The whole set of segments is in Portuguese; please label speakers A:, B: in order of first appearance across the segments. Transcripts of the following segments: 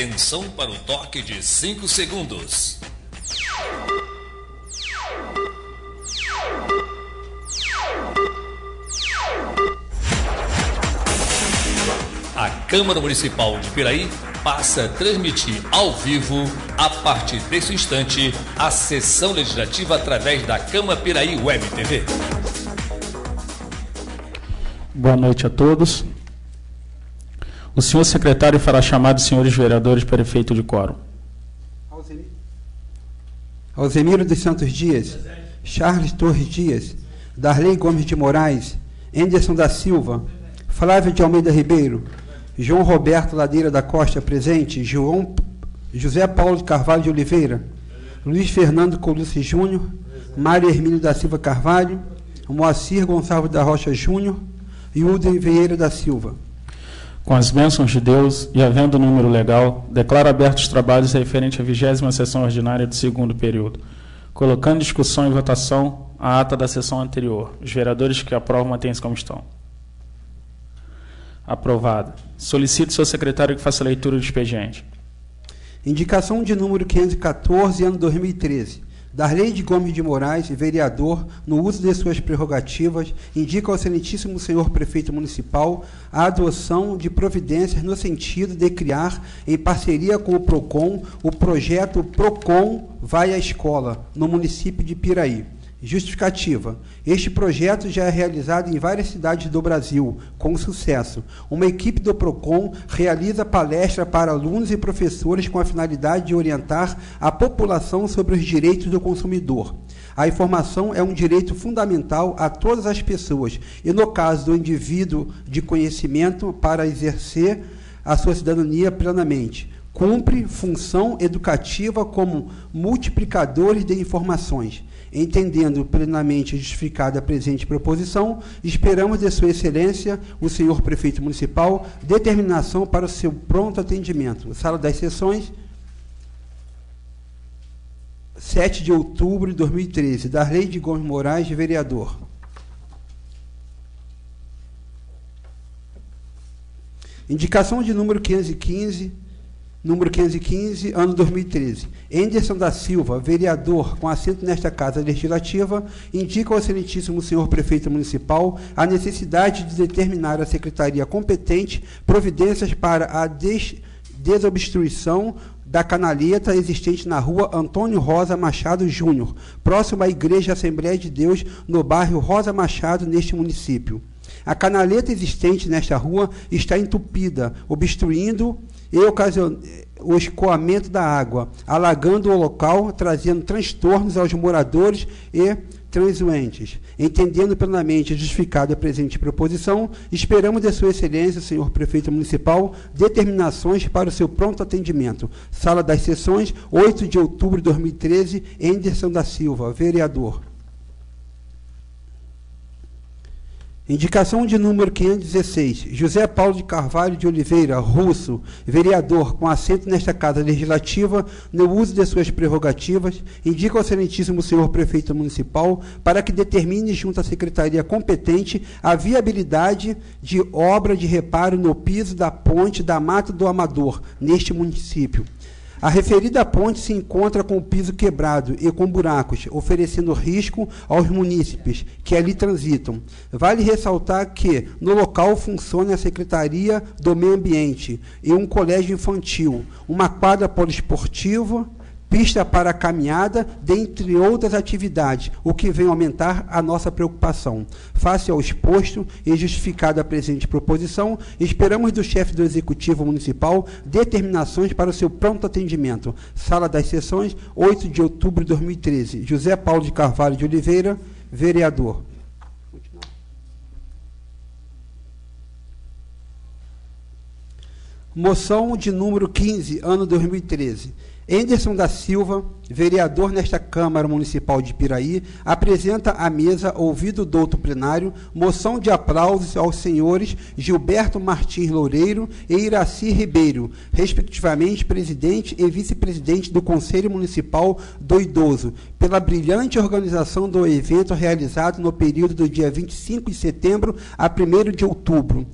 A: Atenção para o toque de 5 segundos. A Câmara Municipal de Piraí passa a transmitir ao vivo, a partir desse instante, a sessão legislativa através da Câmara Piraí Web TV.
B: Boa noite a todos. O senhor secretário fará chamado de senhores vereadores para efeito de quórum.
C: Alzemiro dos Santos Dias, Charles Torres Dias, Darley Gomes de Moraes, Anderson da Silva, Flávio de Almeida Ribeiro, João Roberto Ladeira da Costa, presente, José Paulo de Carvalho de Oliveira, Luiz Fernando Colucci Júnior, Mário Hermínio da Silva Carvalho, Moacir Gonçalves da Rocha Júnior e Uden Vieira da Silva.
B: Com as bênçãos de Deus e havendo número legal, declaro abertos os trabalhos referentes à 20ª sessão ordinária do segundo período, colocando em discussão e votação a ata da sessão anterior. Os vereadores que aprovam mantêm-se como estão. Aprovado. Solicito ao seu secretário que faça a leitura do expediente.
C: Indicação de número 514, ano 2013. Darley de Gomes de Moraes, vereador, no uso de suas prerrogativas, indica ao excelentíssimo senhor prefeito municipal a adoção de providências no sentido de criar, em parceria com o PROCON, o projeto PROCON Vai à Escola, no município de Piraí. Justificativa. Este projeto já é realizado em várias cidades do Brasil, com sucesso. Uma equipe do PROCON realiza palestra para alunos e professores com a finalidade de orientar a população sobre os direitos do consumidor. A informação é um direito fundamental a todas as pessoas e, no caso do indivíduo de conhecimento, para exercer a sua cidadania plenamente. Cumpre função educativa como multiplicadores de informações. Entendendo plenamente justificada a presente proposição, esperamos de Sua Excelência, o senhor prefeito municipal, determinação para o seu pronto atendimento. Sala das Sessões, 7 de outubro de 2013. Darley de Gomes Moraes, vereador. Indicação de número 515, ano 2013. Anderson da Silva, vereador com assento nesta Casa Legislativa, indica ao excelentíssimo senhor prefeito municipal a necessidade de determinar a secretaria competente providências para a desobstrução da canaleta existente na rua Antônio Rosa Machado Júnior, próximo à Igreja Assembleia de Deus, no bairro Rosa Machado, neste município. A canaleta existente nesta rua está entupida, obstruindo o escoamento da água, alagando o local, trazendo transtornos aos moradores e transuentes. Entendendo plenamente justificada a presente proposição, esperamos de Sua Excelência, senhor prefeito municipal, determinações para o seu pronto atendimento. Sala das Sessões, 8 de outubro de 2013, Anderson da Silva, vereador. Indicação de número 516, José Paulo de Carvalho de Oliveira, russo, vereador com assento nesta Casa Legislativa, no uso de suas prerrogativas, indica ao excelentíssimo senhor prefeito municipal para que determine junto à secretaria competente a viabilidade de obra de reparo no piso da ponte da Mata do Amador, neste município. A referida ponte se encontra com o piso quebrado e com buracos, oferecendo risco aos munícipes que ali transitam. Vale ressaltar que no local funciona a Secretaria do Meio Ambiente e um colégio infantil, uma quadra poliesportiva, pista para caminhada, dentre outras atividades, o que vem aumentar a nossa preocupação. Face ao exposto e justificada a presente proposição, esperamos do chefe do Executivo Municipal determinações para o seu pronto atendimento. Sala das Sessões, 8 de outubro de 2013. José Paulo de Carvalho de Oliveira, vereador. Moção de número 15, ano 2013. Anderson da Silva, vereador nesta Câmara Municipal de Piraí, apresenta à mesa, ouvido o douto plenário, moção de aplausos aos senhores Gilberto Martins Loureiro e Iraci Ribeiro, respectivamente presidente e vice-presidente do Conselho Municipal do Idoso, pela brilhante organização do evento realizado no período do dia 25 de setembro a 1º de outubro.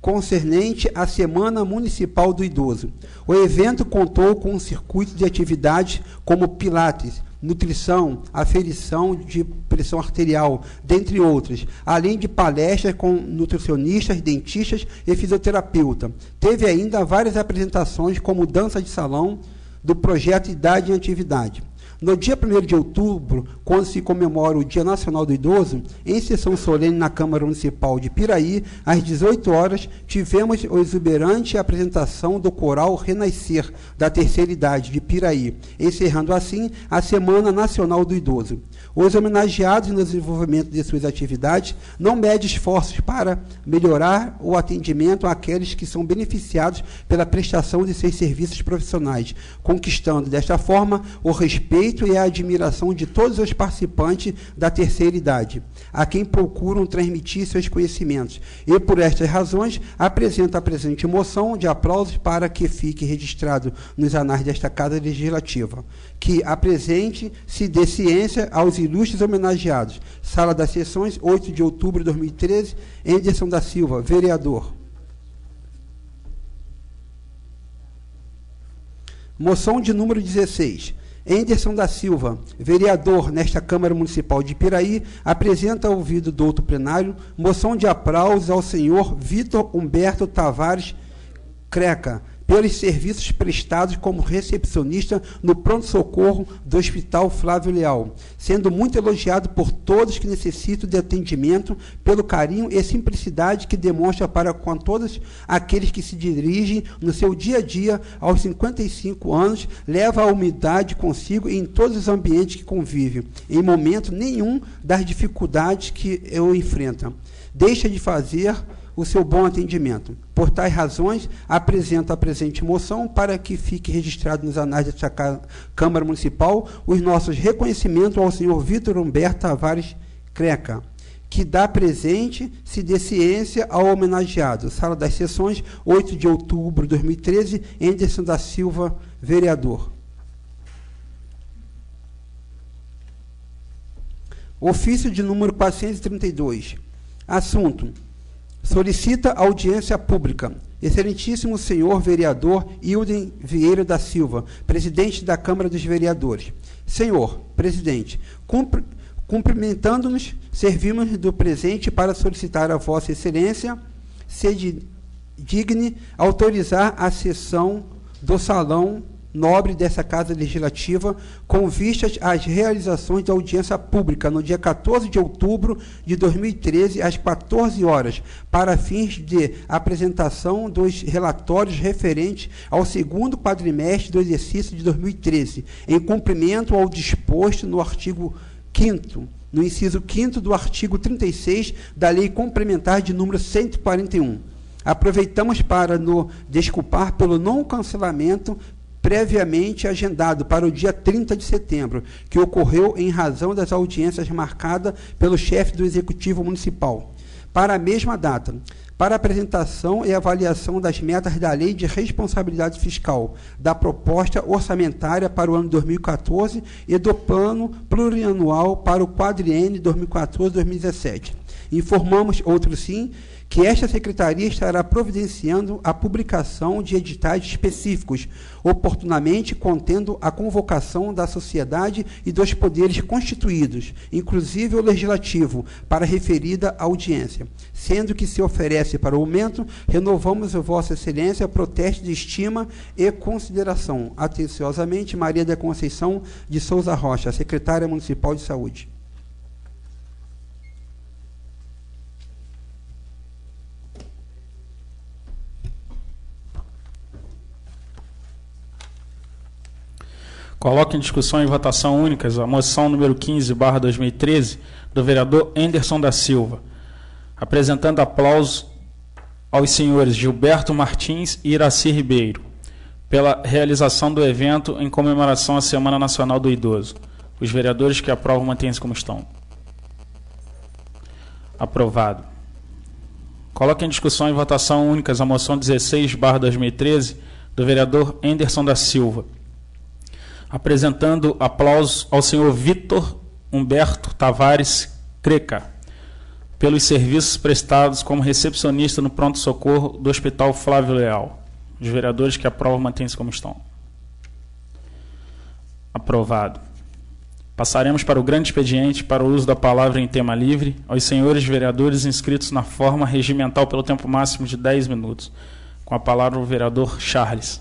C: concernente à Semana Municipal do Idoso. O evento contou com um circuito de atividades como pilates, nutrição, aferição de pressão arterial, dentre outras, além de palestras com nutricionistas, dentistas e fisioterapeuta. Teve ainda várias apresentações como dança de salão do projeto Idade em Atividade. No dia 1º de outubro, quando se comemora o Dia Nacional do Idoso, em sessão solene na Câmara Municipal de Piraí, às 18 horas, tivemos a exuberante apresentação do coral Renascer, da terceira idade de Piraí, encerrando assim a Semana Nacional do Idoso. Os homenageados no desenvolvimento de suas atividades não medem esforços para melhorar o atendimento àqueles que são beneficiados pela prestação de seus serviços profissionais, conquistando, desta forma, o respeito e a admiração de todos os participantes da terceira idade, a quem procuram transmitir seus conhecimentos. E, por estas razões, apresenta a presente moção de aplausos para que fique registrado nos anais desta Casa Legislativa, que apresente-se de ciência aos ilustres homenageados. Sala das Sessões, 8 de outubro de 2013, Anderson da Silva, vereador. Moção de número 16. Anderson da Silva, vereador nesta Câmara Municipal de Piraí, apresenta ao ouvido do outro plenário moção de aplausos ao senhor Vitor Humberto Tavares Creca, pelos serviços prestados como recepcionista no pronto-socorro do Hospital Flávio Leal, sendo muito elogiado por todos que necessitam de atendimento, pelo carinho e simplicidade que demonstra para com todos aqueles que se dirigem no seu dia a dia aos 55 anos, leva a humildade consigo em todos os ambientes que convive, em momento nenhum das dificuldades que eu enfrento. Deixa de fazer o seu bom atendimento. Por tais razões, apresento a presente moção para que fique registrado nos anais desta Câmara Municipal os nossos reconhecimentos ao senhor Vitor Humberto Tavares Creca, que dá presente, se dê ciência ao homenageado. Sala das Sessões, 8 de outubro de 2013, Anderson da Silva, vereador. Ofício de número 432. Assunto: solicita audiência pública. Excelentíssimo senhor vereador Hilden Vieira da Silva, presidente da Câmara dos Vereadores. Senhor presidente, cumprimentando-nos, servimos do presente para solicitar a vossa excelência se digne autorizar a sessão do Salão Nobre dessa Casa Legislativa, com vistas às realizações da audiência pública no dia 14 de outubro de 2013, às 14 horas, para fins de apresentação dos relatórios referentes ao segundo quadrimestre do exercício de 2013, em cumprimento ao disposto no artigo 5º, no inciso 5º do artigo 36 da Lei Complementar de número 141. Aproveitamos para nos desculpar pelo não cancelamento previamente agendado para o dia 30 de setembro, que ocorreu em razão das audiências marcadas pelo chefe do Executivo Municipal para a mesma data, para apresentação e avaliação das metas da Lei de Responsabilidade Fiscal, da proposta orçamentária para o ano 2014 e do Plano Plurianual para o quadriênio 2014-2017. Informamos, outro sim, que esta Secretaria estará providenciando a publicação de editais específicos, oportunamente contendo a convocação da sociedade e dos poderes constituídos, inclusive o Legislativo, para a referida audiência. Sendo que se oferece para o momento, renovamos a Vossa Excelência protesto de estima e consideração. Atenciosamente, Maria da Conceição de Souza Rocha, Secretária Municipal de Saúde.
B: Coloque em discussão e votação únicas a moção número 15/2013 do vereador Anderson da Silva, apresentando aplausos aos senhores Gilberto Martins e Iraci Ribeiro, pela realização do evento em comemoração à Semana Nacional do Idoso. Os vereadores que aprovam mantêm-se como estão. Aprovado. Coloque em discussão e votação únicas a moção 16/2013 do vereador Anderson da Silva, apresentando aplausos ao senhor Vitor Humberto Tavares Creca, pelos serviços prestados como recepcionista no pronto-socorro do Hospital Flávio Leal. Os vereadores que aprovam mantêm-se como estão. Aprovado. Passaremos para o grande expediente para o uso da palavra em tema livre aos senhores vereadores inscritos na forma regimental pelo tempo máximo de 10 minutos. Com a palavra o vereador Charles.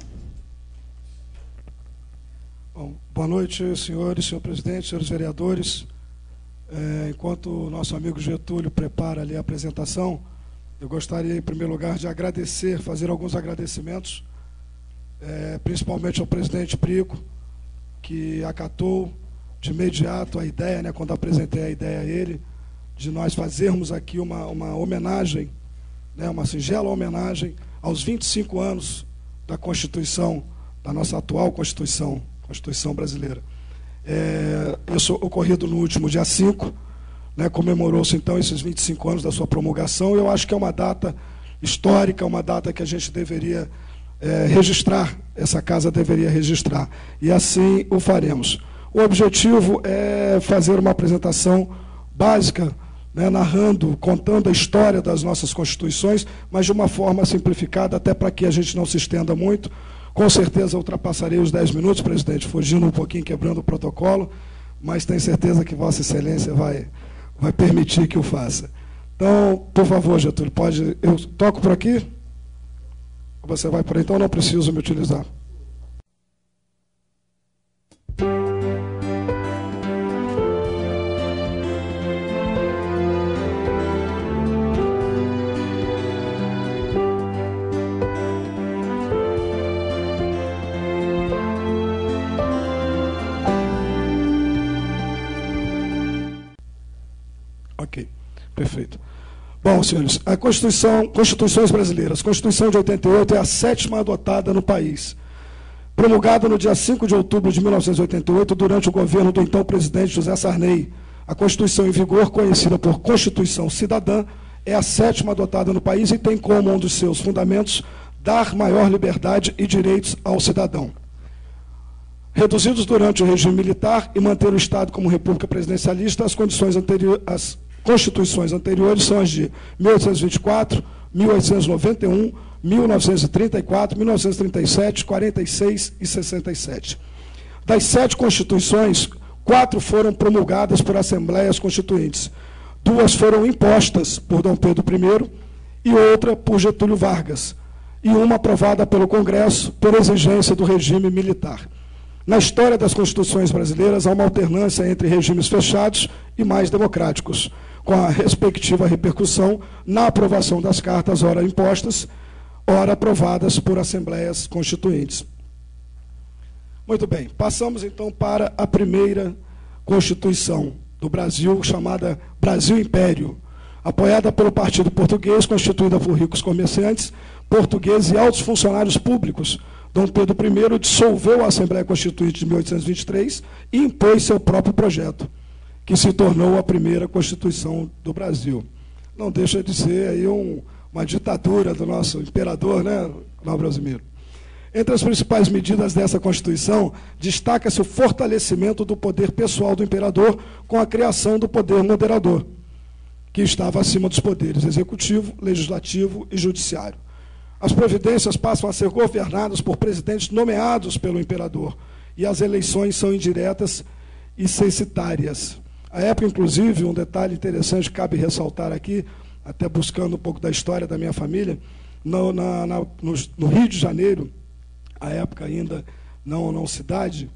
D: Bom, boa noite, senhores, senhor presidente, senhores vereadores. Enquanto o nosso amigo Getúlio prepara ali a apresentação, eu gostaria, em primeiro lugar, de agradecer, fazer alguns agradecimentos, principalmente ao presidente Prico, que acatou de imediato a ideia, né, quando apresentei a ideia a ele, de nós fazermos aqui uma homenagem, né, uma singela homenagem aos 25 anos da Constituição, da nossa atual Constituição brasileira. Isso ocorrido no último dia 5, né, comemorou-se então esses 25 anos da sua promulgação. Eu acho que é uma data histórica, uma data que a gente deveria registrar, essa casa deveria registrar, e assim o faremos. O objetivo é fazer uma apresentação básica, né, narrando, contando a história das nossas constituições, mas de uma forma simplificada, até para que a gente não se estenda muito. Com certeza ultrapassarei os 10 minutos, presidente, fugindo um pouquinho, quebrando o protocolo, mas tenho certeza que Vossa Excelência vai permitir que o faça. Então, por favor, Getúlio, pode... Eu toco por aqui? Você vai por aí, então não preciso me utilizar. Ok, perfeito. Bom, senhores, a Constituições brasileiras. A Constituição de 88 é a 7ª adotada no país. Promulgada no dia 5 de outubro de 1988, durante o governo do então presidente José Sarney. A Constituição em vigor, conhecida por Constituição Cidadã, é a 7ª adotada no país e tem como um dos seus fundamentos dar maior liberdade e direitos ao cidadão. Reduzidos durante o regime militar e manter o Estado como república presidencialista, as Constituições anteriores são as de 1824, 1891, 1934, 1937, 46 e 67. Das 7 Constituições, 4 foram promulgadas por Assembleias Constituintes. 2 foram impostas por Dom Pedro I e outra por Getúlio Vargas, e uma aprovada pelo Congresso por exigência do regime militar. Na história das Constituições brasileiras, há uma alternância entre regimes fechados e mais democráticos, com a respectiva repercussão na aprovação das cartas, ora impostas, ora aprovadas por Assembleias Constituintes. Muito bem, passamos então para a primeira Constituição do Brasil, chamada Brasil Império, apoiada pelo Partido Português, constituída por ricos comerciantes, portugueses e altos funcionários públicos. Dom Pedro I dissolveu a Assembleia Constituinte de 1823 e impôs seu próprio projeto, que se tornou a primeira Constituição do Brasil. Não deixa de ser aí uma ditadura do nosso imperador, né, Cláudio Brasimiro? Entre as principais medidas dessa Constituição, destaca-se o fortalecimento do poder pessoal do imperador com a criação do poder moderador, que estava acima dos poderes executivo, legislativo e judiciário. As providências passam a ser governadas por presidentes nomeados pelo imperador, e as eleições são indiretas e censitárias. À época, inclusive, um detalhe interessante que cabe ressaltar aqui, até buscando um pouco da história da minha família, no Rio de Janeiro, à época ainda não cidade,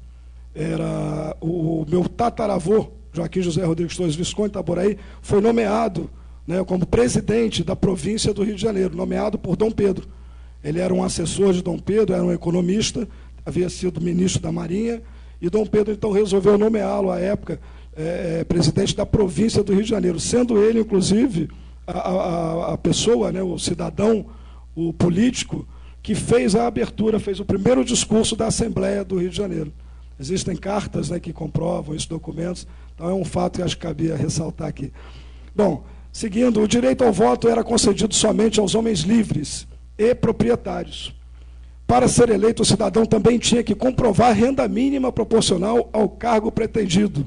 D: era o meu tataravô, Joaquim José Rodrigues Torres Visconde Itaboraí, foi nomeado, né, como presidente da província do Rio de Janeiro, nomeado por Dom Pedro. Ele era um assessor de Dom Pedro, era um economista, havia sido ministro da Marinha, e Dom Pedro então resolveu nomeá-lo à época presidente da província do Rio de Janeiro, sendo ele, inclusive, a pessoa, né, o cidadão, o político, que fez a abertura, fez o primeiro discurso da Assembleia do Rio de Janeiro. Existem cartas, né, que comprovam esses documentos, então é um fato que acho que cabia ressaltar aqui. Bom, seguindo, o direito ao voto era concedido somente aos homens livres e proprietários. Para ser eleito, o cidadão também tinha que comprovar renda mínima proporcional ao cargo pretendido.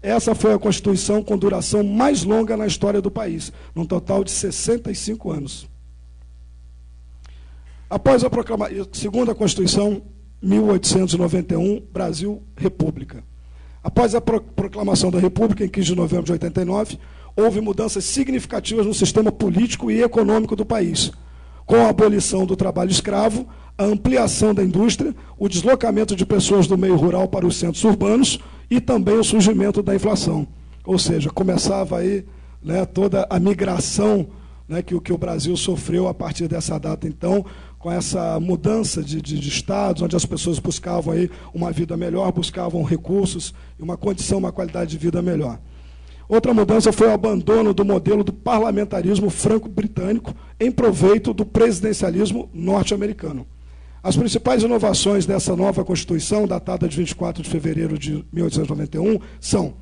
D: Essa foi a Constituição com duração mais longa na história do país, num total de 65 anos. Após a segunda Constituição, 1891, Brasil, República. Após a proclamação da República, em 15 de novembro de 89, houve mudanças significativas no sistema político e econômico do país, com a abolição do trabalho escravo, a ampliação da indústria, o deslocamento de pessoas do meio rural para os centros urbanos e também o surgimento da inflação. Ou seja, começava aí, né, toda a migração, né, que o Brasil sofreu a partir dessa data, então, com essa mudança de estados, onde as pessoas buscavam aí uma vida melhor, buscavam recursos e uma condição, uma qualidade de vida melhor. Outra mudança foi o abandono do modelo do parlamentarismo franco-britânico em proveito do presidencialismo norte-americano. As principais inovações dessa nova Constituição, datada de 24 de fevereiro de 1891, são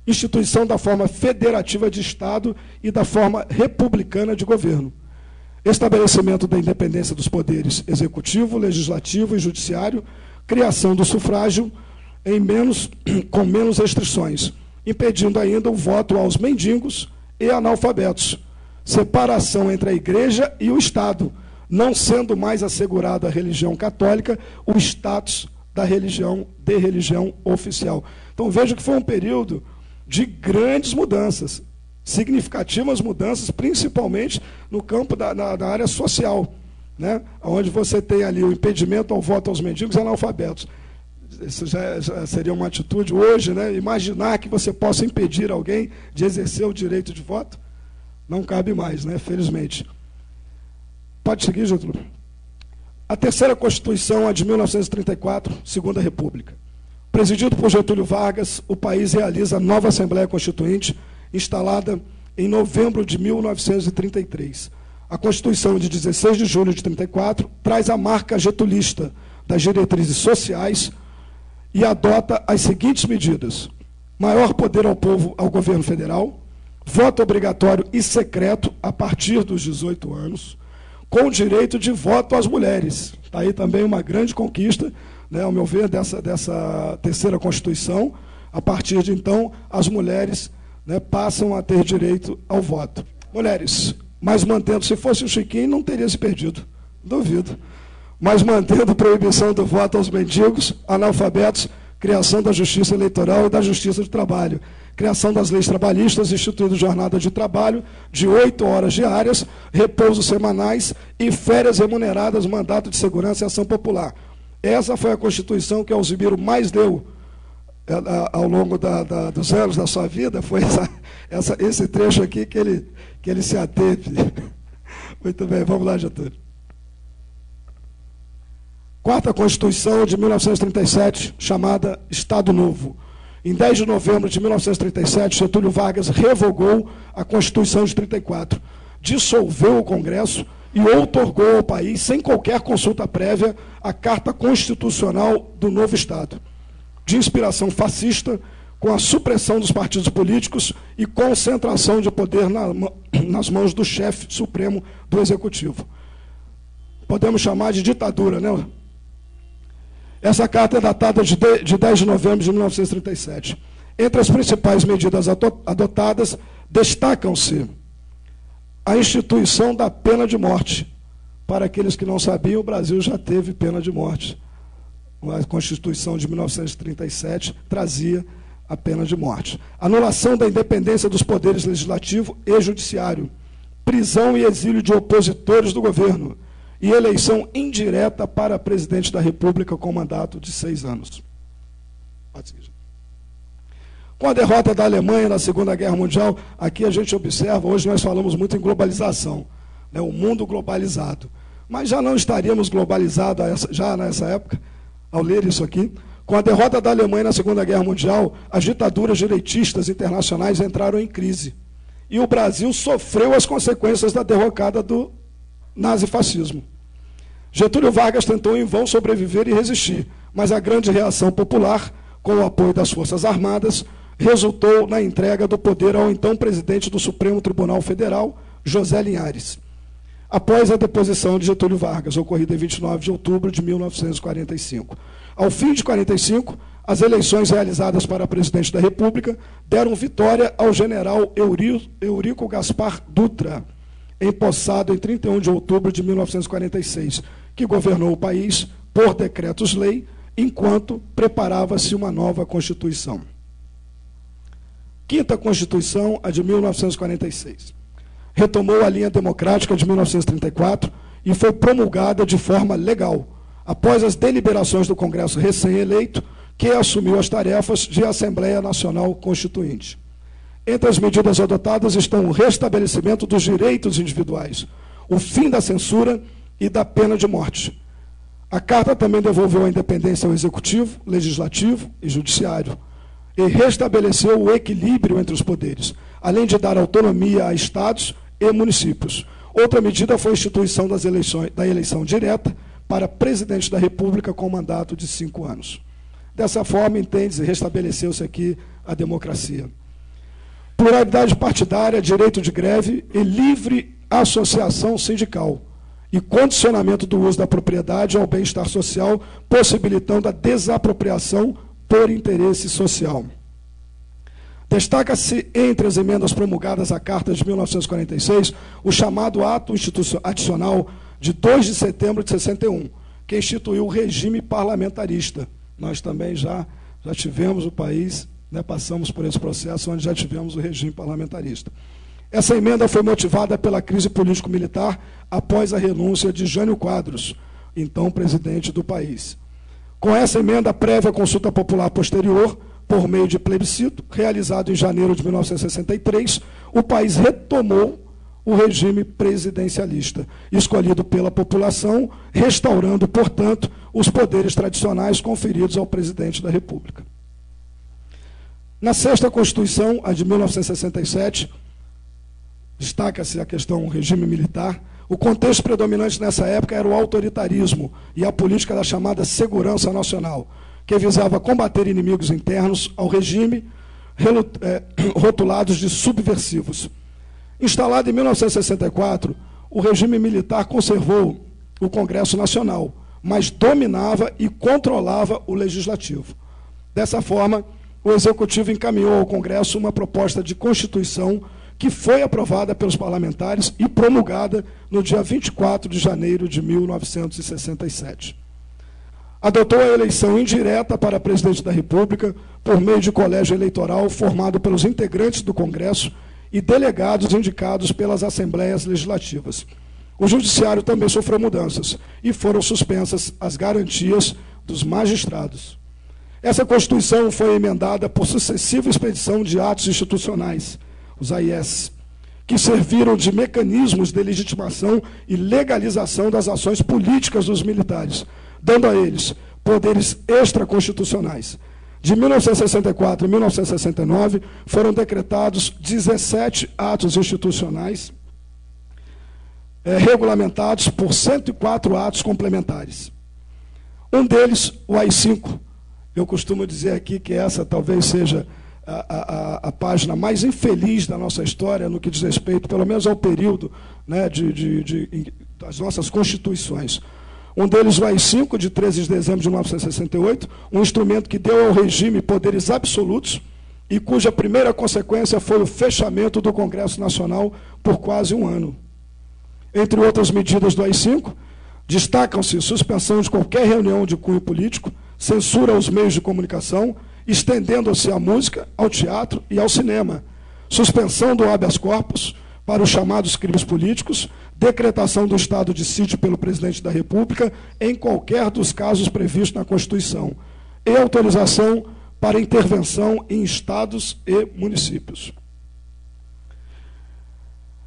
D: instituição da forma federativa de Estado e da forma republicana de governo, estabelecimento da independência dos poderes executivo, legislativo e judiciário, criação do sufrágio com menos restrições, impedindo ainda o voto aos mendigos e analfabetos, separação entre a Igreja e o Estado, não sendo mais assegurada à religião católica o status de religião oficial. Então veja que foi um período de grandes mudanças, significativas mudanças, principalmente no campo da área social, né? Onde você tem ali o impedimento ao voto aos mendigos e analfabetos. Isso já seria uma atitude hoje, né? Imaginar que você possa impedir alguém de exercer o direito de voto, não cabe mais, né? Felizmente. Pode seguir, Getúlio. A terceira Constituição, a de 1934, Segunda República. Presidido por Getúlio Vargas, o país realiza a nova Assembleia Constituinte, instalada em novembro de 1933. A Constituição de 16 de julho de 1934 traz a marca getulista das diretrizes sociais e adota as seguintes medidas: maior poder ao povo, ao governo federal, voto obrigatório e secreto a partir dos 18 anos, com direito de voto às mulheres. Está aí também uma grande conquista, né, ao meu ver, dessa terceira Constituição. A partir de então, as mulheres, né, passam a ter direito ao voto. Mulheres, mas mantendo, se fosse o Chiquinho, não teria se perdido, duvido. Mas mantendo proibição do voto aos mendigos, analfabetos, criação da justiça eleitoral e da justiça de trabalho, criação das leis trabalhistas, instituindo jornada de trabalho de 8 horas diárias, repousos semanais e férias remuneradas, mandato de segurança e ação popular. Essa foi a Constituição que Alzimiro mais deu ao longo dos anos da sua vida, foi esse trecho aqui que ele se ateve. Muito bem, vamos lá, Getúlio. Quarta Constituição de 1937, chamada Estado Novo. Em 10 de novembro de 1937, Getúlio Vargas revogou a Constituição de 34, dissolveu o Congresso e outorgou ao país, sem qualquer consulta prévia, a Carta Constitucional do novo Estado, de inspiração fascista, com a supressão dos partidos políticos e concentração de poder nas mãos do chefe supremo do Executivo. Podemos chamar de ditadura, né? Essa carta é datada de 10 de novembro de 1937. Entre as principais medidas adotadas, destacam-se a instituição da pena de morte. Para aqueles que não sabiam, o Brasil já teve pena de morte. A Constituição de 1937 trazia a pena de morte. Anulação da independência dos poderes legislativo e judiciário. Prisão e exílio de opositores do governo. E eleição indireta para presidente da República com mandato de 6 anos. Com a derrota da Alemanha na Segunda Guerra Mundial, aqui a gente observa, hoje nós falamos muito em globalização, né, o mundo globalizado. Mas já não estaríamos globalizados já nessa época, ao ler isso aqui. Com a derrota da Alemanha na Segunda Guerra Mundial, as ditaduras direitistas internacionais entraram em crise. E o Brasil sofreu as consequências da derrocada do nazifascismo. Getúlio Vargas tentou em vão sobreviver e resistir, mas a grande reação popular, com o apoio das Forças Armadas, resultou na entrega do poder ao então presidente do Supremo Tribunal Federal, José Linhares, após a deposição de Getúlio Vargas, ocorrida em 29 de outubro de 1945. Ao fim de 1945, as eleições realizadas para presidente da República deram vitória ao general Eurico Gaspar Dutra, empossado em 31 de outubro de 1946, que governou o país por decretos-lei, enquanto preparava-se uma nova Constituição. Quinta Constituição, a de 1946. Retomou a linha democrática de 1934 e foi promulgada de forma legal, após as deliberações do Congresso recém-eleito, que assumiu as tarefas de Assembleia Nacional Constituinte. Entre as medidas adotadas estão o restabelecimento dos direitos individuais, o fim da censura e da pena de morte. A Carta também devolveu a independência ao Executivo, Legislativo e Judiciário, e restabeleceu o equilíbrio entre os poderes, além de dar autonomia a estados e municípios. Outra medida foi a instituição da eleição direta para presidente da República com mandato de 5 anos. Dessa forma, entende-se, restabeleceu-se aqui a democracia. Pluralidade partidária, direito de greve e livre associação sindical, e condicionamento do uso da propriedade ao bem-estar social, possibilitando a desapropriação por interesse social. Destaca-se entre as emendas promulgadas à Carta de 1946 o chamado Ato Adicional de 2 de setembro de 61, que instituiu o regime parlamentarista. Nós também já tivemos o país, passamos por esse processo onde já tivemos o regime parlamentarista. Essa emenda foi motivada pela crise político-militar após a renúncia de Jânio Quadros, então presidente do país. Com essa emenda, prévia consulta popular posterior, por meio de plebiscito, realizado em janeiro de 1963, o país retomou o regime presidencialista, escolhido pela população, restaurando, portanto, os poderes tradicionais conferidos ao presidente da República. Na sexta Constituição, a de 1967, destaca-se a questão regime militar. O contexto predominante nessa época era o autoritarismo e a política da chamada segurança nacional, que visava combater inimigos internos ao regime, rotulados de subversivos. Instalado em 1964, o regime militar conservou o Congresso Nacional, mas dominava e controlava o Legislativo. Dessa forma, o Executivo encaminhou ao Congresso uma proposta de Constituição que foi aprovada pelos parlamentares e promulgada no dia 24 de janeiro de 1967. Adotou a eleição indireta para presidente da República por meio de colégio eleitoral formado pelos integrantes do Congresso e delegados indicados pelas Assembleias Legislativas. O Judiciário também sofreu mudanças e foram suspensas as garantias dos magistrados. Essa Constituição foi emendada por sucessiva expedição de atos institucionais, os AIS, que serviram de mecanismos de legitimação e legalização das ações políticas dos militares, dando a eles poderes extraconstitucionais. De 1964 a 1969, foram decretados 17 atos institucionais, regulamentados por 104 atos complementares. Um deles, o AI-5. Eu costumo dizer aqui que essa talvez seja a página mais infeliz da nossa história no que diz respeito, pelo menos ao período, né, das nossas constituições. Um deles, o AI-5, de 13 de dezembro de 1968, um instrumento que deu ao regime poderes absolutos e cuja primeira consequência foi o fechamento do Congresso Nacional por quase um ano. Entre outras medidas do AI-5, destacam-se suspensão de qualquer reunião de cunho político, censura aos meios de comunicação, estendendo-se à música, ao teatro e ao cinema, suspensão do habeas corpus para os chamados crimes políticos, decretação do estado de sítio pelo presidente da República em qualquer dos casos previstos na Constituição, e autorização para intervenção em estados e municípios.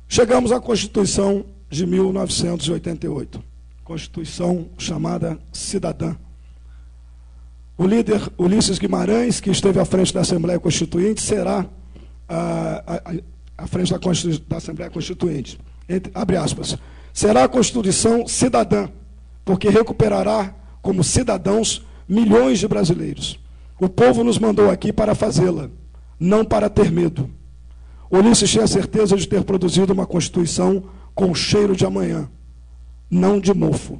D: Chegamos à Constituição de 1988, Constituição chamada Cidadã. O líder Ulisses Guimarães, que esteve à frente da Assembleia Constituinte, será à frente da Assembleia Constituinte. Abre aspas. Será a Constituição cidadã, porque recuperará como cidadãos milhões de brasileiros. O povo nos mandou aqui para fazê-la, não para ter medo. Ulisses tinha certeza de ter produzido uma Constituição com cheiro de amanhã, não de mofo.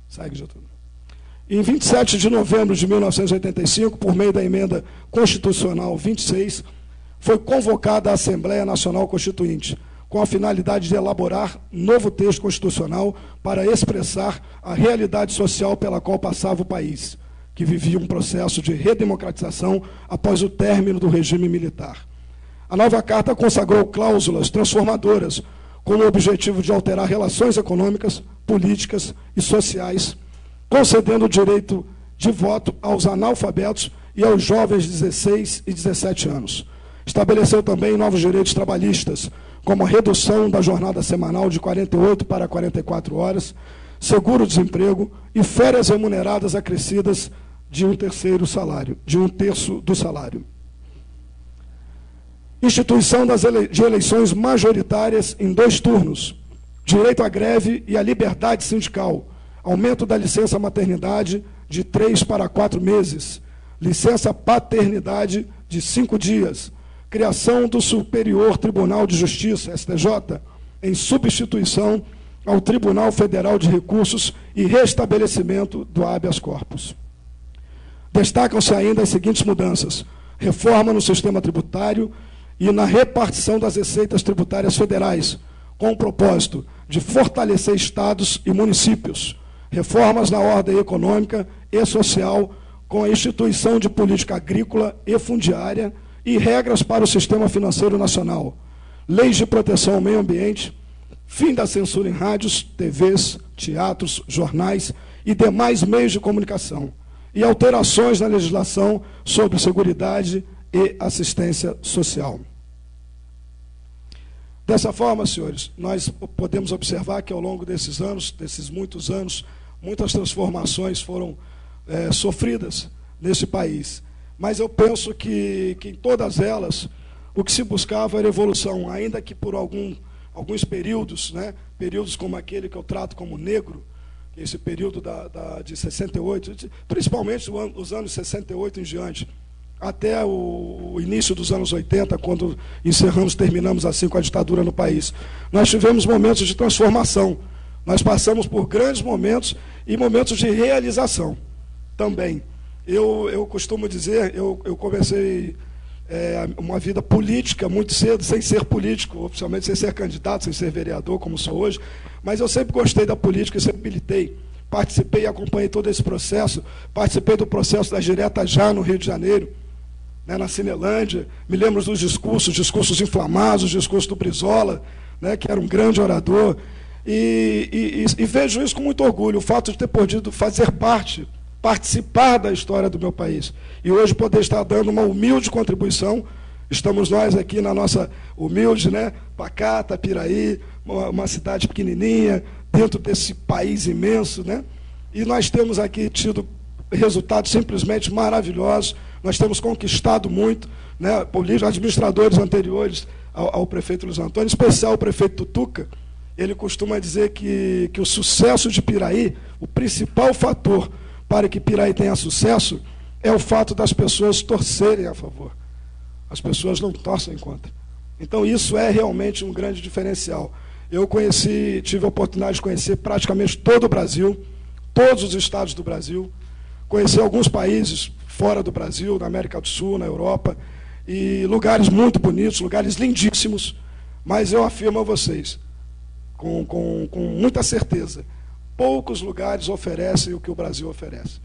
D: Segue, Getúlio. Em 27 de novembro de 1985, por meio da Emenda Constitucional 26, foi convocada a Assembleia Nacional Constituinte, com a finalidade de elaborar novo texto constitucional para expressar a realidade social pela qual passava o país, que vivia um processo de redemocratização após o término do regime militar. A nova Carta consagrou cláusulas transformadoras com o objetivo de alterar relações econômicas, políticas e sociais, concedendo o direito de voto aos analfabetos e aos jovens de 16 e 17 anos. Estabeleceu também novos direitos trabalhistas, como a redução da jornada semanal de 48 para 44 horas, seguro-desemprego e férias remuneradas acrescidas de um terço do salário. Instituição de eleições majoritárias em 2 turnos, direito à greve e à liberdade sindical, aumento da licença maternidade de 3 para 4 meses, licença paternidade de 5 dias, criação do Superior Tribunal de Justiça, STJ, em substituição ao Tribunal Federal de Recursos e restabelecimento do habeas corpus. Destacam-se ainda as seguintes mudanças: reforma no sistema tributário e na repartição das receitas tributárias federais, com o propósito de fortalecer estados e municípios, reformas na ordem econômica e social, com a instituição de política agrícola e fundiária e regras para o sistema financeiro nacional, leis de proteção ao meio ambiente, fim da censura em rádios, TVs, teatros, jornais e demais meios de comunicação, e alterações na legislação sobre seguridade e assistência social. Dessa forma, senhores, nós podemos observar que ao longo desses anos, desses muitos anos, muitas transformações foram sofridas nesse país. Mas eu penso que em todas elas, o que se buscava era evolução, ainda que por alguns períodos, né, períodos como aquele que eu trato como negro, esse período de 68, principalmente os anos 68 em diante, até o início dos anos 80, quando terminamos assim com a ditadura no país. Nós tivemos momentos de transformação, nós passamos por grandes momentos e momentos de realização também. Eu costumo dizer, eu comecei uma vida política muito cedo, sem ser político, oficialmente sem ser candidato, sem ser vereador, como sou hoje, mas eu sempre gostei da política e sempre militei. Participei e acompanhei todo esse processo, participei do processo da Direta Já no Rio de Janeiro, né, na Cinelândia, me lembro dos discursos inflamados, os discursos do Brizola, né, que era um grande orador, e vejo isso com muito orgulho, o fato de ter podido fazer parte, participar da história do meu país, e hoje poder estar dando uma humilde contribuição. Estamos nós aqui na nossa humilde, né, pacata, Piraí, uma cidade pequenininha, dentro desse país imenso, né, e nós temos aqui tido resultados simplesmente maravilhosos. Nós temos conquistado muito, né, administradores anteriores ao prefeito Luiz Antônio, em especial o prefeito Tutuca. Ele costuma dizer que o sucesso de Piraí, o principal fator para que Piraí tenha sucesso, é o fato das pessoas torcerem a favor. As pessoas não torcem contra. Então isso é realmente um grande diferencial. Eu tive a oportunidade de conhecer praticamente todo o Brasil, todos os estados do Brasil, conhecer alguns países fora do Brasil, na América do Sul, na Europa, e lugares muito bonitos, lugares lindíssimos, mas eu afirmo a vocês, com muita certeza, poucos lugares oferecem o que o Brasil oferece.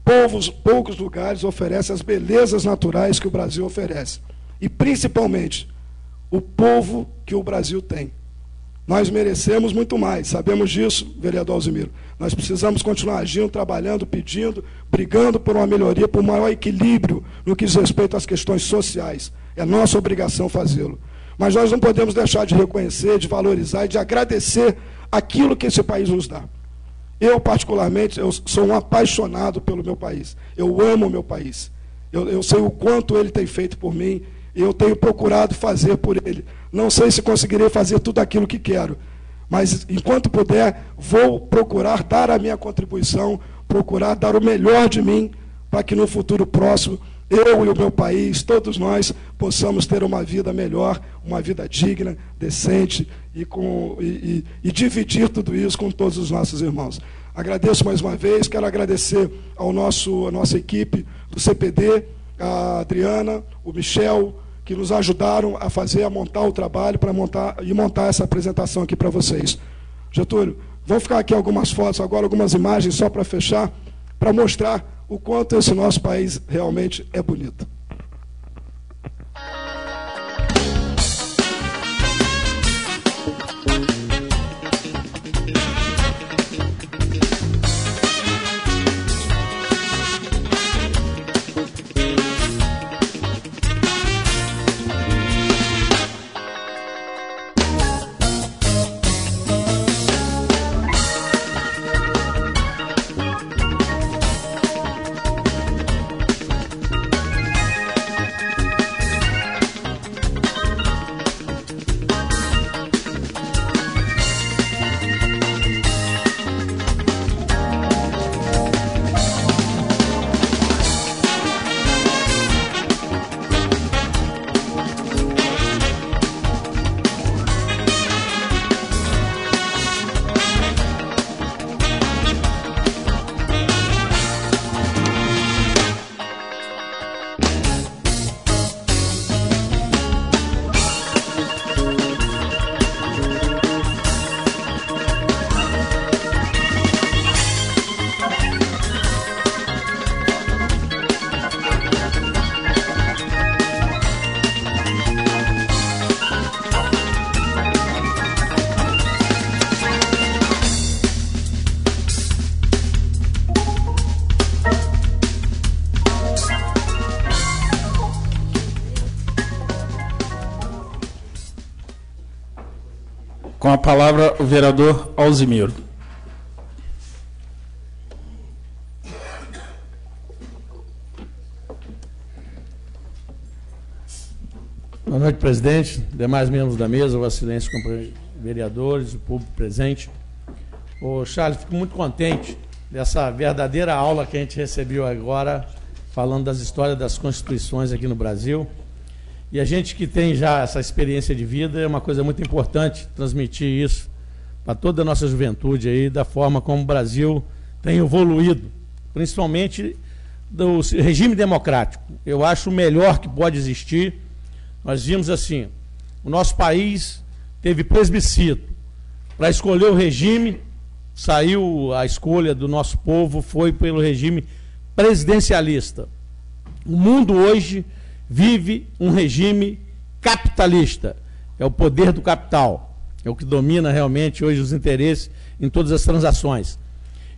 D: Poucos lugares oferecem as belezas naturais que o Brasil oferece. E, principalmente, o povo que o Brasil tem. Nós merecemos muito mais, sabemos disso, vereador Alzimiro. Nós precisamos continuar agindo, trabalhando, pedindo, brigando por uma melhoria, por um maior equilíbrio no que diz respeito às questões sociais. É nossa obrigação fazê-lo. Mas nós não podemos deixar de reconhecer, de valorizar e de agradecer aquilo que esse país nos dá. Eu, particularmente, sou um apaixonado pelo meu país. Eu amo o meu país. Eu sei o quanto ele tem feito por mim e eu tenho procurado fazer por ele. Não sei se conseguirei fazer tudo aquilo que quero, mas, enquanto puder, vou procurar dar a minha contribuição, procurar dar o melhor de mim, para que no futuro próximo, eu e o meu país, todos nós, possamos ter uma vida melhor, uma vida digna, decente, e dividir tudo isso com todos os nossos irmãos. Agradeço mais uma vez, quero agradecer à nossa equipe do CPD, a Adriana, o Michel, que nos ajudaram a montar o trabalho, para montar essa apresentação aqui para vocês. Getúlio, vão ficar aqui algumas fotos agora, algumas imagens, só para fechar, para mostrar o quanto esse nosso país realmente é bonito.
B: Com a palavra, o vereador Alzimiro.
E: Boa noite, presidente, demais membros da mesa, Vossa Excelência, companheiros vereadores, o público presente. Ô, Charles, fico muito contente dessa verdadeira aula que a gente recebeu agora, falando das histórias das constituições aqui no Brasil. E a gente que tem já essa experiência de vida, é uma coisa muito importante transmitir isso para toda a nossa juventude aí, da forma como o Brasil tem evoluído, principalmente do regime democrático. Eu acho o melhor que pode existir. Nós vimos assim, o nosso país teve plebiscito para escolher o regime, saiu a escolha do nosso povo, foi pelo regime presidencialista. O mundo hoje vive um regime capitalista, é o poder do capital, é o que domina realmente hoje os interesses em todas as transações.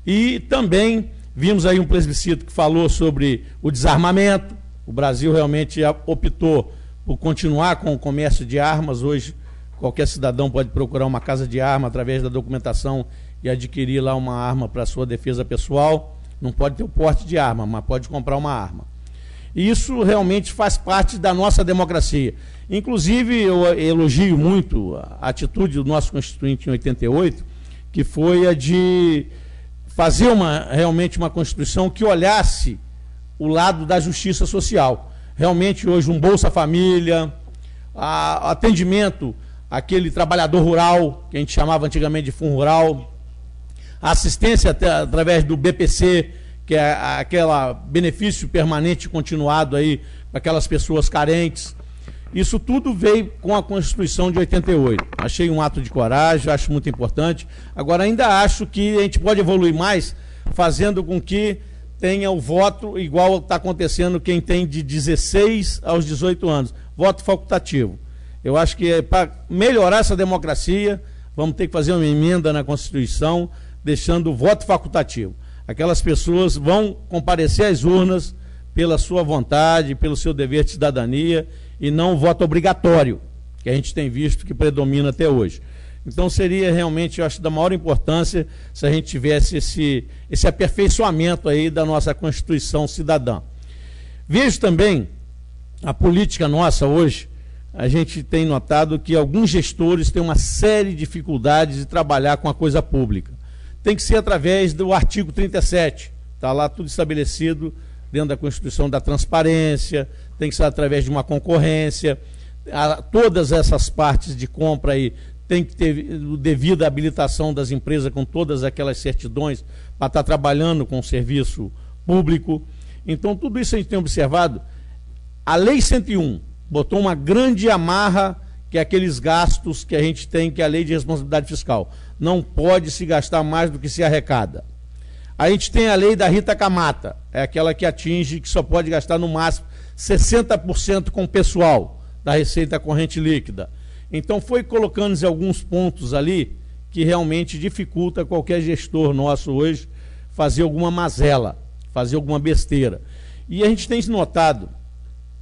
E: E também vimos aí um plebiscito que falou sobre o desarmamento. O Brasil realmente optou por continuar com o comércio de armas. Hoje qualquer cidadão pode procurar uma casa de arma através da documentação e adquirir lá uma arma para sua defesa pessoal. Não pode ter o porte de arma, mas pode comprar uma arma. E isso realmente faz parte da nossa democracia. Inclusive, eu elogio muito a atitude do nosso Constituinte em 88, que foi a de fazer realmente uma Constituição que olhasse o lado da justiça social. Realmente, hoje, um Bolsa Família, atendimento àquele trabalhador rural, que a gente chamava antigamente de fundo rural, a assistência através do BPC, que é aquele benefício permanente continuado aí para aquelas pessoas carentes. Isso tudo veio com a Constituição de 88. Achei um ato de coragem, acho muito importante. Agora, ainda acho que a gente pode evoluir mais, fazendo com que tenha o voto igual está acontecendo quem tem de 16 aos 18 anos. Voto facultativo. Eu acho que para melhorar essa democracia, vamos ter que fazer uma emenda na Constituição, deixando o voto facultativo. Aquelas pessoas vão comparecer às urnas pela sua vontade, pelo seu dever de cidadania, e não o voto obrigatório, que a gente tem visto que predomina até hoje. Então seria realmente, eu acho, da maior importância se a gente tivesse esse aperfeiçoamento aí da nossa Constituição cidadã. Vejo também a política nossa hoje, a gente tem notado que alguns gestores têm uma série de dificuldades de trabalhar com a coisa pública. Tem que ser através do artigo 37, está lá tudo estabelecido dentro da Constituição da transparência, tem que ser através de uma concorrência, todas essas partes de compra aí tem que ter devida habilitação das empresas com todas aquelas certidões para estar trabalhando com o serviço público. Então, tudo isso a gente tem observado. A Lei 101 botou uma grande amarra, que é aqueles gastos que a gente tem, que é a Lei de Responsabilidade Fiscal. Não pode se gastar mais do que se arrecada. A gente tem a lei da Rita Camata, é aquela que atinge, que só pode gastar no máximo 60% com o pessoal da receita corrente líquida. Então foi colocando alguns pontos ali que realmente dificulta qualquer gestor nosso hoje fazer alguma mazela, fazer alguma besteira. E a gente tem notado,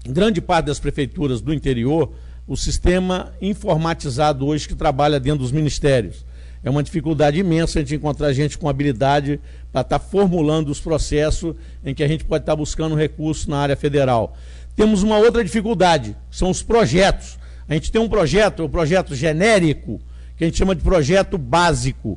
E: em grande parte das prefeituras do interior, o sistema informatizado hoje que trabalha dentro dos ministérios. É uma dificuldade imensa a gente encontrar gente com habilidade para estar formulando os processos em que a gente pode estar buscando recursos na área federal. Temos uma outra dificuldade, são os projetos. A gente tem um projeto genérico, que a gente chama de projeto básico.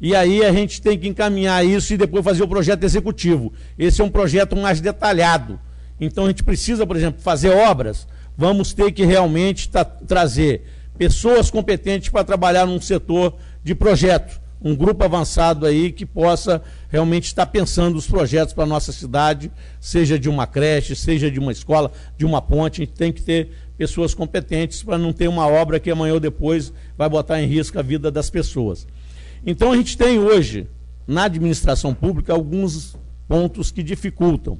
E: E aí a gente tem que encaminhar isso e depois fazer o projeto executivo. Esse é um projeto mais detalhado. Então a gente precisa, por exemplo, fazer obras, vamos ter que realmente trazer pessoas competentes para trabalhar num setor de projeto, um grupo avançado aí que possa realmente estar pensando os projetos para a nossa cidade, seja de uma creche, seja de uma escola, de uma ponte. A gente tem que ter pessoas competentes para não ter uma obra que amanhã ou depois vai botar em risco a vida das pessoas. Então a gente tem hoje, na administração pública, alguns pontos que dificultam.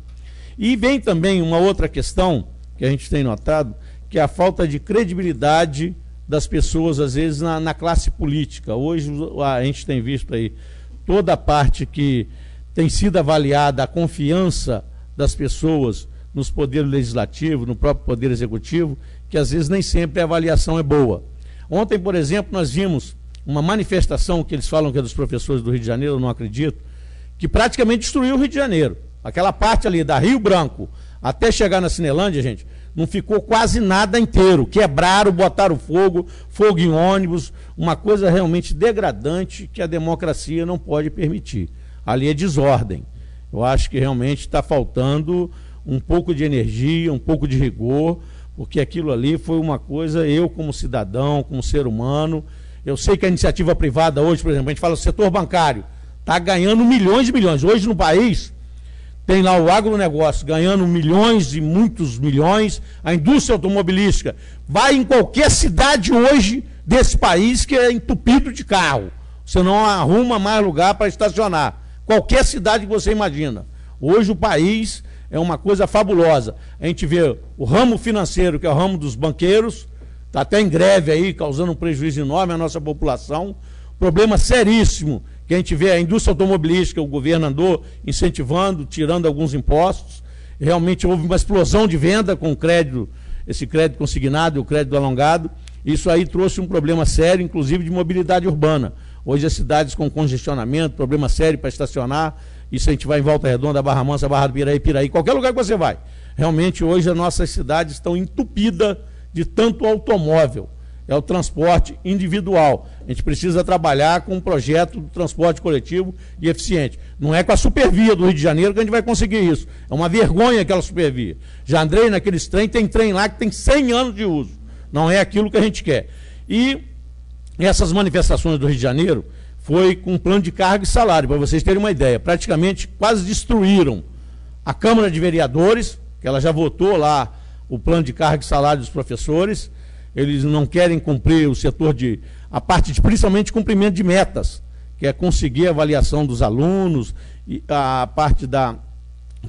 E: E vem também uma outra questão que a gente tem notado, que é a falta de credibilidade das pessoas, às vezes, na classe política. Hoje a gente tem visto aí toda a parte que tem sido avaliada, a confiança das pessoas nos poderes legislativos, no próprio poder executivo, que às vezes nem sempre a avaliação é boa. Ontem, por exemplo, nós vimos uma manifestação que eles falam que é dos professores do Rio de Janeiro, eu não acredito, que praticamente destruiu o Rio de Janeiro. Aquela parte ali da Rio Branco até chegar na Cinelândia, gente, não ficou quase nada inteiro. Quebraram, botaram fogo em ônibus, uma coisa realmente degradante que a democracia não pode permitir. Ali é desordem. Eu acho que realmente está faltando um pouco de energia, um pouco de rigor, porque aquilo ali foi uma coisa, eu como cidadão, como ser humano, eu sei que a iniciativa privada hoje, por exemplo, a gente fala do setor bancário, está ganhando milhões e milhões. Hoje no país tem lá o agronegócio ganhando milhões e muitos milhões, a indústria automobilística. Vai em qualquer cidade hoje desse país que é entupido de carro. Você não arruma mais lugar para estacionar. Qualquer cidade que você imagina. Hoje o país é uma coisa fabulosa. A gente vê o ramo financeiro, que é o ramo dos banqueiros, está até em greve aí, causando um prejuízo enorme à nossa população. Problema seríssimo que a gente vê a indústria automobilística, o governo andou incentivando, tirando alguns impostos. Realmente houve uma explosão de venda com crédito, esse crédito consignado e o crédito alongado. Isso aí trouxe um problema sério, inclusive de mobilidade urbana. Hoje as cidades com congestionamento, problema sério para estacionar. Isso a gente vai em Volta Redonda, Barra Mansa, Barra do Piraí, qualquer lugar que você vai. Realmente hoje as nossas cidades estão entupidas de tanto automóvel. É o transporte individual. A gente precisa trabalhar com um projeto de transporte coletivo e eficiente. Não é com a supervia do Rio de Janeiro que a gente vai conseguir isso. É uma vergonha aquela supervia. Já andei naqueles trem, tem trem lá que tem 100 anos de uso. Não é aquilo que a gente quer. E essas manifestações do Rio de Janeiro foi com um plano de carga e salário, para vocês terem uma ideia. Praticamente quase destruíram a Câmara de Vereadores, que ela já votou lá o plano de carga e salário dos professores. Eles não querem cumprir o setor a parte de, principalmente, cumprimento de metas, que é conseguir a avaliação dos alunos, e a parte da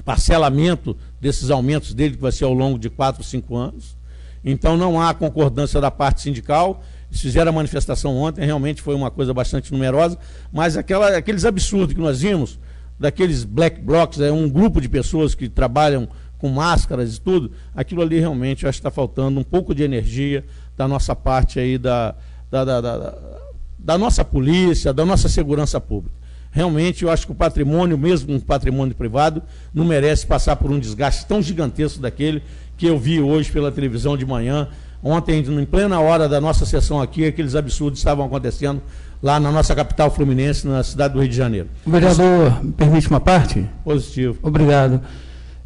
E: parcelamento desses aumentos dele, que vai ser ao longo de 4, 5 anos. Então não há concordância da parte sindical. Eles fizeram a manifestação ontem, realmente foi uma coisa bastante numerosa, mas aqueles absurdos que nós vimos, daqueles black blocs, um grupo de pessoas que trabalham com máscaras e tudo, aquilo ali realmente eu acho que está faltando um pouco de energia da nossa parte aí, da nossa polícia, da nossa segurança pública. Realmente eu acho que o patrimônio, mesmo um patrimônio privado, não merece passar por um desgaste tão gigantesco daquele que eu vi hoje pela televisão de manhã. Ontem, em plena hora da nossa sessão aqui, aqueles absurdos estavam acontecendo lá na nossa capital fluminense, na cidade do Rio de Janeiro.
C: Vereador, me permite uma parte?
E: Positivo.
C: Obrigado.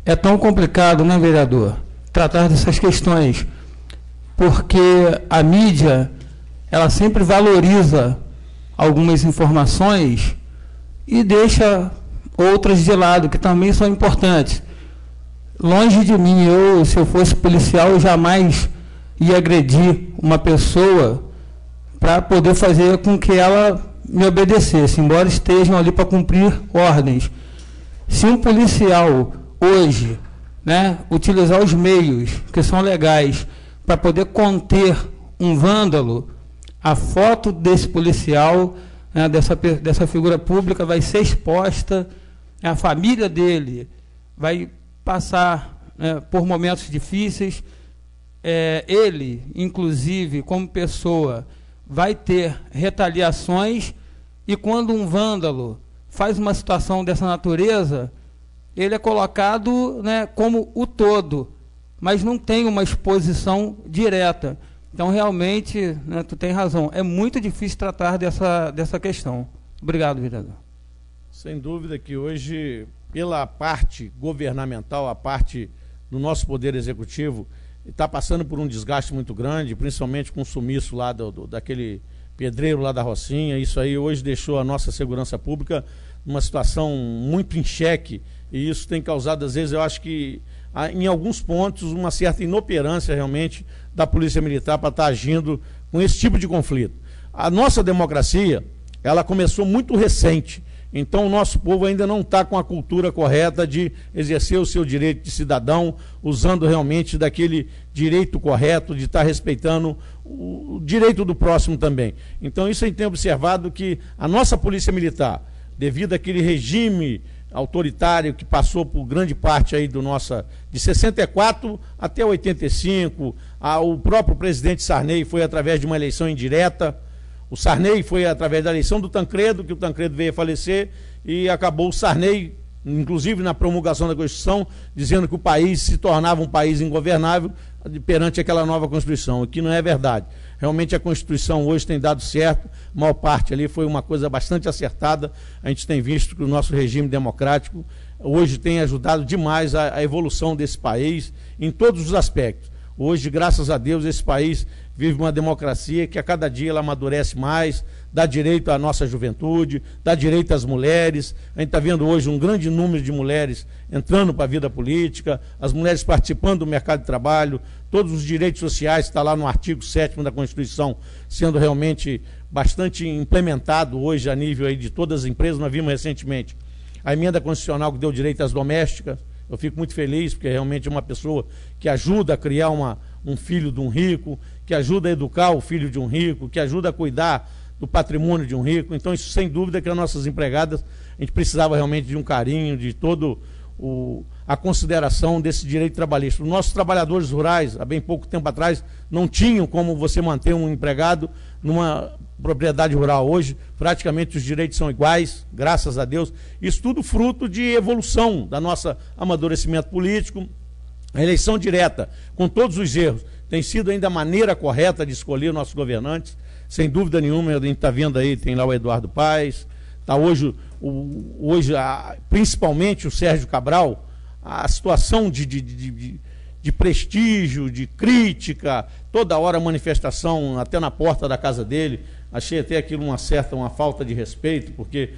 C: É tão complicado, né, vereador, tratar dessas questões, porque a mídia
F: ela sempre valoriza algumas informações e deixa outras de lado, que também são importantes. Longe de mim, se eu fosse policial, eu jamais ia agredir uma pessoa para poder fazer com que ela me obedecesse, embora estejam ali para cumprir ordens. Se um policial hoje, né, utilizar os meios que são legais para poder conter um vândalo, a foto desse policial, né, dessa figura pública vai ser exposta, a família dele vai passar, né, por momentos difíceis, ele, inclusive, como pessoa, vai ter retaliações, e quando um vândalo faz uma situação dessa natureza, ele é colocado, né, como o todo, mas não tem uma exposição direta. Então, realmente, né, tu tem razão, é muito difícil tratar dessa questão. Obrigado, vereador.
E: Sem dúvida que hoje, pela parte governamental, a parte do nosso Poder Executivo, está passando por um desgaste muito grande, principalmente com o sumiço lá daquele pedreiro lá da Rocinha. Isso aí hoje deixou a nossa segurança pública numa situação muito em xeque, e isso tem causado, às vezes, eu acho que, em alguns pontos, uma certa inoperância realmente da Polícia Militar para estar agindo com esse tipo de conflito. A nossa democracia, ela começou muito recente, então o nosso povo ainda não está com a cultura correta de exercer o seu direito de cidadão, usando realmente daquele direito correto, de estar respeitando o direito do próximo também. Então isso a gente tem observado que a nossa Polícia Militar, devido àquele regime autoritário que passou por grande parte aí de 64 até 85, o próprio presidente Sarney foi através de uma eleição indireta. O Sarney foi através da eleição do Tancredo, que o Tancredo veio a falecer, e acabou o Sarney, inclusive na promulgação da Constituição, dizendo que o país se tornava um país ingovernável perante aquela nova Constituição, o que não é verdade. Realmente a Constituição hoje tem dado certo, a maior parte ali foi uma coisa bastante acertada. A gente tem visto que o nosso regime democrático hoje tem ajudado demais a evolução desse país em todos os aspectos. Hoje, graças a Deus, esse país vive uma democracia que a cada dia ela amadurece mais, dá direito à nossa juventude, dá direito às mulheres. A gente está vendo hoje um grande número de mulheres entrando para a vida política, as mulheres participando do mercado de trabalho, todos os direitos sociais, está lá no artigo 7º da Constituição, sendo realmente bastante implementado hoje a nível aí de todas as empresas. Nós vimos recentemente a emenda constitucional que deu direito às domésticas. Eu fico muito feliz, porque realmente é uma pessoa que ajuda a criar um filho de um rico, que ajuda a educar o filho de um rico, que ajuda a cuidar do patrimônio de um rico. Então, isso sem dúvida que as nossas empregadas, a gente precisava realmente de um carinho, de todo a consideração desse direito trabalhista. Os nossos trabalhadores rurais, há bem pouco tempo atrás, não tinham como você manter um empregado numa propriedade rural. Hoje, praticamente os direitos são iguais, graças a Deus. Isso tudo fruto de evolução da nossa amadurecimento político. A eleição direta, com todos os erros, tem sido ainda a maneira correta de escolher nossos governantes. Sem dúvida nenhuma, a gente está vendo aí, tem lá o Eduardo Paes, está hoje principalmente o Sérgio Cabral, a situação de prestígio, de crítica, toda hora manifestação, até na porta da casa dele. Achei até aquilo uma falta de respeito, porque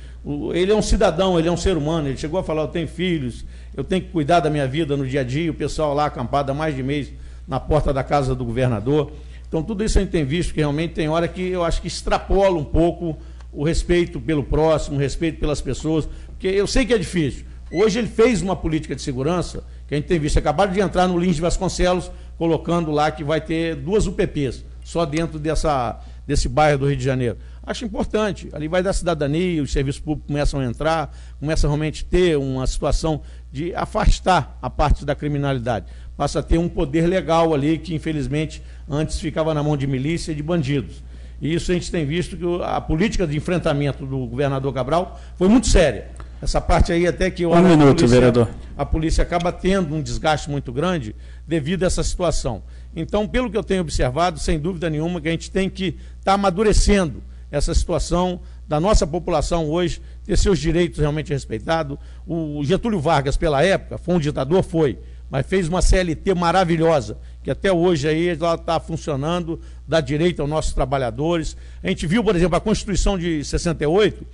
E: ele é um cidadão, ele é um ser humano. Ele chegou a falar: eu tenho filhos, eu tenho que cuidar da minha vida no dia a dia. O pessoal lá acampado há mais de mês na porta da casa do governador. Então tudo isso a gente tem visto que realmente tem hora que eu acho que extrapola um pouco o respeito pelo próximo, o respeito pelas pessoas, porque eu sei que é difícil. Hoje ele fez uma política de segurança que a gente tem visto. Acabaram de entrar no Lins de Vasconcelos, colocando lá que vai ter 2 UPPs, só dentro desse bairro do Rio de Janeiro. Acho importante, ali vai dar cidadania, os serviços públicos começam a entrar, começa a realmente ter uma situação de afastar a parte da criminalidade. Passa a ter um poder legal ali que, infelizmente, antes ficava na mão de milícia e de bandidos. E isso a gente tem visto que a política de enfrentamento do governador Cabral foi muito séria. Essa parte aí até que
B: vereador.
E: A polícia acaba tendo um desgaste muito grande devido a essa situação. Então, pelo que eu tenho observado, sem dúvida nenhuma que a gente tem que estar amadurecendo essa situação da nossa população hoje, ter seus direitos realmente respeitados. O Getúlio Vargas, pela época, foi um ditador, mas fez uma CLT maravilhosa, que até hoje aí ela está funcionando, dá direito aos nossos trabalhadores. A gente viu, por exemplo, a Constituição de 68,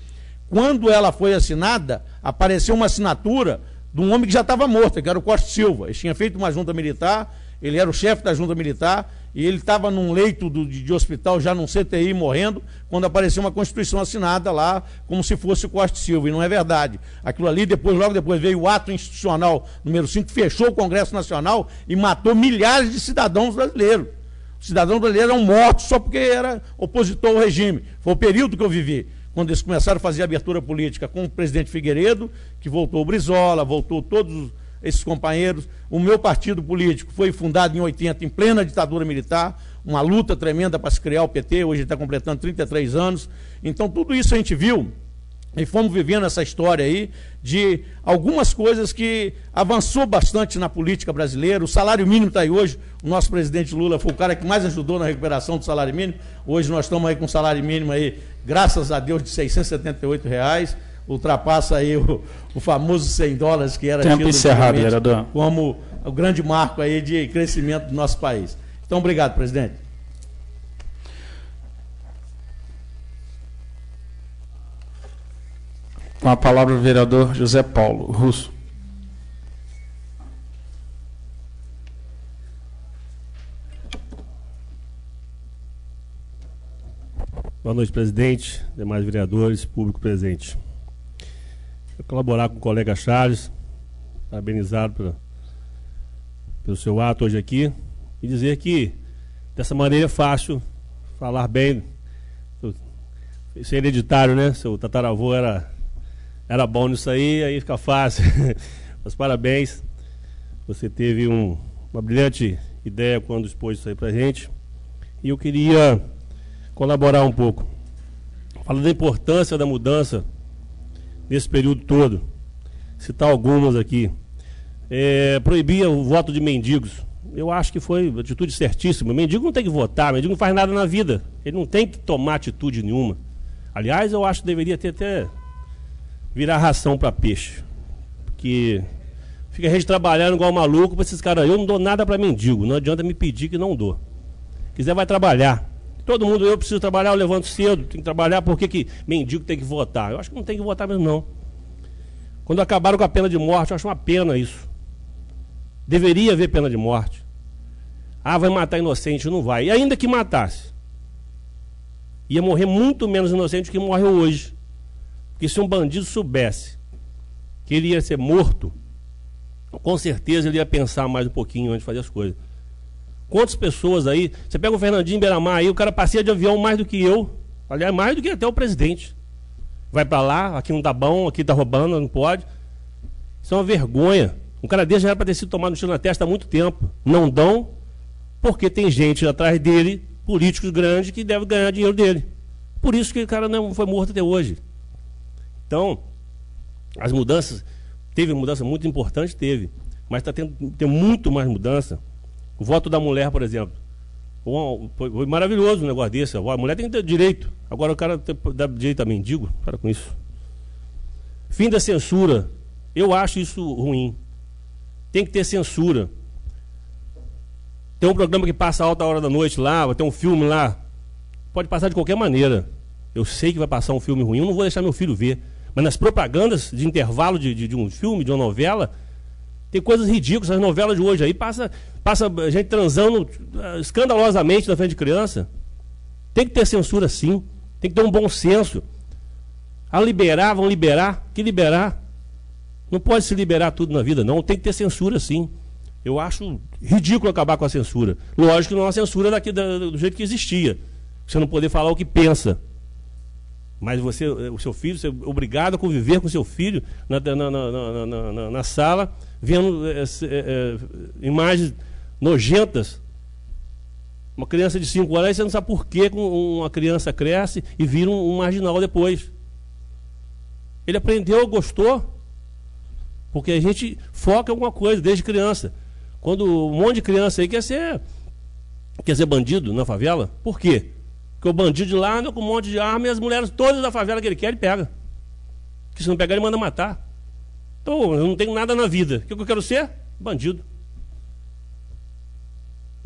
E: quando ela foi assinada, apareceu uma assinatura de um homem que já estava morto, que era o Costa Silva. Ele tinha feito uma junta militar, ele era o chefe da junta militar, e ele estava num leito de hospital, já num CTI, morrendo, quando apareceu uma Constituição assinada lá, como se fosse o Costa Silva, e não é verdade. Aquilo ali, logo depois veio o ato institucional número 5, fechou o Congresso Nacional e matou milhares de cidadãos brasileiros. Os cidadãos brasileiros eram mortos só porque era opositor ao regime. Foi o período que eu vivi, quando eles começaram a fazer abertura política com o presidente Figueiredo, que voltou o Brizola, voltou todos esses companheiros. O meu partido político foi fundado em 80, em plena ditadura militar, uma luta tremenda para se criar o PT, hoje está completando 33 anos. Então, tudo isso a gente viu e fomos vivendo essa história aí de algumas coisas que avançou bastante na política brasileira. O salário mínimo está aí hoje. O nosso presidente Lula foi o cara que mais ajudou na recuperação do salário mínimo. Hoje nós estamos aí com um salário mínimo aí, graças a Deus, de R$ 678. Ultrapassa aí o famoso $100 que era
B: Tempo encerrado, vereador.
E: Como o grande marco aí de crescimento do nosso país. Então, obrigado, presidente.
B: Com a palavra o vereador José Paulo Russo.
G: Boa noite, presidente, demais vereadores, público presente. Eu colaborar com o colega Charles, parabenizar pelo seu ato hoje aqui e dizer que dessa maneira é fácil falar bem. Isso é hereditário, né? Seu tataravô era bom nisso aí fica fácil. Mas parabéns, você teve uma brilhante ideia quando expôs isso aí pra gente. E eu queria colaborar um pouco. Falando da importância da mudança nesse período todo, citar algumas aqui. Proibia o voto de mendigos. Eu acho que foi uma atitude certíssima. Mendigo não tem que votar, mendigo não faz nada na vida. Ele não tem que tomar atitude nenhuma. Aliás, eu acho que deveria ter até virar ração para peixe. Porque fica a gente trabalhando igual maluco para esses caras. Eu não dou nada para mendigo, não adianta me pedir que não dou. Quiser, vai trabalhar. Todo mundo, eu preciso trabalhar, eu levanto cedo, tenho que trabalhar, por que mendigo tem que votar? Eu acho que não tem que votar mesmo, não. Quando acabaram com a pena de morte, eu acho uma pena isso. Deveria haver pena de morte. Ah, vai matar inocente, não vai. E ainda que matasse, ia morrer muito menos inocente do que morre hoje. Porque se um bandido soubesse que ele ia ser morto, com certeza ele ia pensar mais um pouquinho antes de fazer as coisas. Quantas pessoas aí, você pega o Fernandinho Beiramar aí, o cara passeia de avião mais do que eu, aliás, mais do que até o presidente. Vai pra lá, aqui não tá bom, aqui tá roubando, não pode. Isso é uma vergonha. Um cara desse já era para ter sido tomado no tiro na testa há muito tempo. Não dão, porque tem gente atrás dele, políticos grandes, que devem ganhar dinheiro dele. Por isso que o cara não foi morto até hoje. Então, as mudanças, teve mudança muito importante, teve, mas está tendo muito mais mudança. O voto da mulher, por exemplo, foi maravilhoso um negócio desse. A mulher tem que ter direito. Agora o cara dá direito a mendigo? Para com isso. Fim da censura. Eu acho isso ruim. Tem que ter censura. Tem um programa que passa a alta hora da noite lá, vai ter um filme lá. Pode passar de qualquer maneira. Eu sei que vai passar um filme ruim, eu não vou deixar meu filho ver. Mas nas propagandas de intervalo de um filme, de uma novela, tem coisas ridículas. As novelas de hoje aí passa gente transando escandalosamente na frente de criança. Tem que ter censura, sim. Tem que ter um bom senso. A liberar, vão liberar. Que liberar? Não pode se liberar tudo na vida, não. Tem que ter censura, sim. Eu acho ridículo acabar com a censura. Lógico que não é uma censura do jeito que existia. Você não poder falar o que pensa. Mas você, o seu filho, você é obrigado a conviver com o seu filho na sala, vendo imagens nojentas. Uma criança de 5 anos, você não sabe por que uma criança cresce e vira um marginal depois. Ele aprendeu, gostou, porque a gente foca em alguma coisa desde criança. Quando um monte de criança aí quer ser bandido na favela, por quê? Porque o bandido de lá anda com um monte de arma e as mulheres todas da favela que ele quer, ele pega. Porque se não pegar, ele manda matar. Então, eu não tenho nada na vida. O que eu quero ser? Bandido.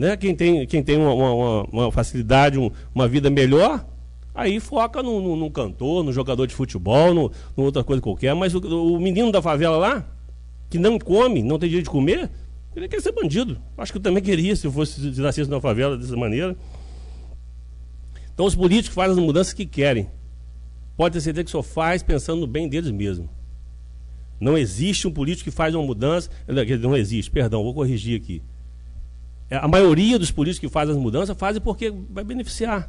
G: né? Quem tem uma facilidade, uma vida melhor, aí foca num cantor, no jogador de futebol, numa outra coisa qualquer. Mas o menino da favela lá, que não come, não tem direito de comer, ele quer ser bandido. Acho que eu também queria, se nascesse na favela dessa maneira. Então os políticos fazem as mudanças que querem. Pode ter certeza que só faz pensando no bem deles mesmos. Não existe um político que faz uma mudança. Não existe, perdão, vou corrigir aqui. A maioria dos políticos que fazem as mudanças fazem porque vai beneficiar.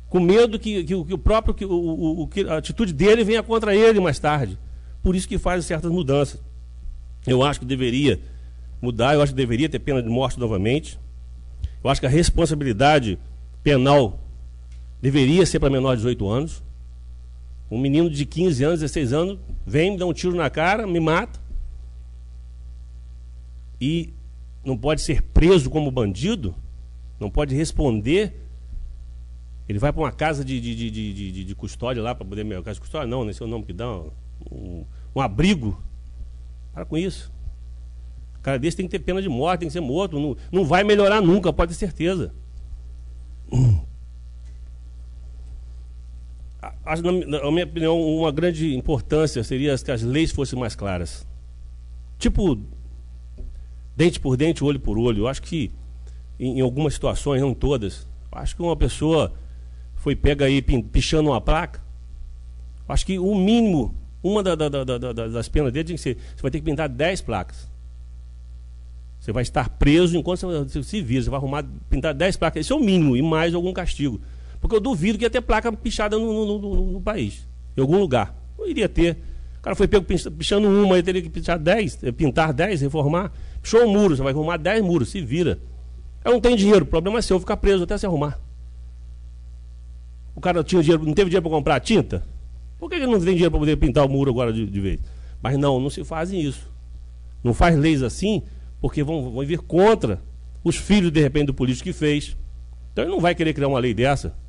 G: Com medo que a atitude dele venha contra ele mais tarde. Por isso que faz certas mudanças. Eu acho que deveria mudar, eu acho que deveria ter pena de morte novamente. Eu acho que a responsabilidade penal deveria ser para menor de 18 anos. Um menino de 15 anos, 16 anos, vem, me dá um tiro na cara, me mata. E não pode ser preso como bandido, não pode responder. Ele vai para uma casa de custódia lá, para poder... Casa de custódia não, nem sei o nome que dá, um abrigo. Para com isso. O cara desse tem que ter pena de morte, tem que ser morto. Não vai melhorar nunca, pode ter certeza. Na minha opinião, uma grande importância seria que as leis fossem mais claras. Tipo, dente por dente, olho por olho. Eu acho que em algumas situações, não todas, acho que uma pessoa foi pega aí pichando uma placa. Acho que o mínimo, uma das penas dele tem que ser: você vai ter que pintar 10 placas. Você vai estar preso enquanto você se vira. Você vai pintar 10 placas. Esse é o mínimo, e mais algum castigo. Porque eu duvido que ia ter placa pichada no país, em algum lugar. Não iria ter. O cara foi pego pichando uma, ele teria que pintar 10, reformar. Pichou um muro, você vai arrumar 10 muros, se vira. Eu não tenho dinheiro, o problema é seu, ficar preso até se arrumar. O cara não teve dinheiro para comprar tinta? Por que ele não tem dinheiro para poder pintar o muro agora de vez? Mas não se fazem isso. Não faz leis assim, porque vão vir contra os filhos, de repente, do político que fez. Então ele não vai querer criar uma lei dessa.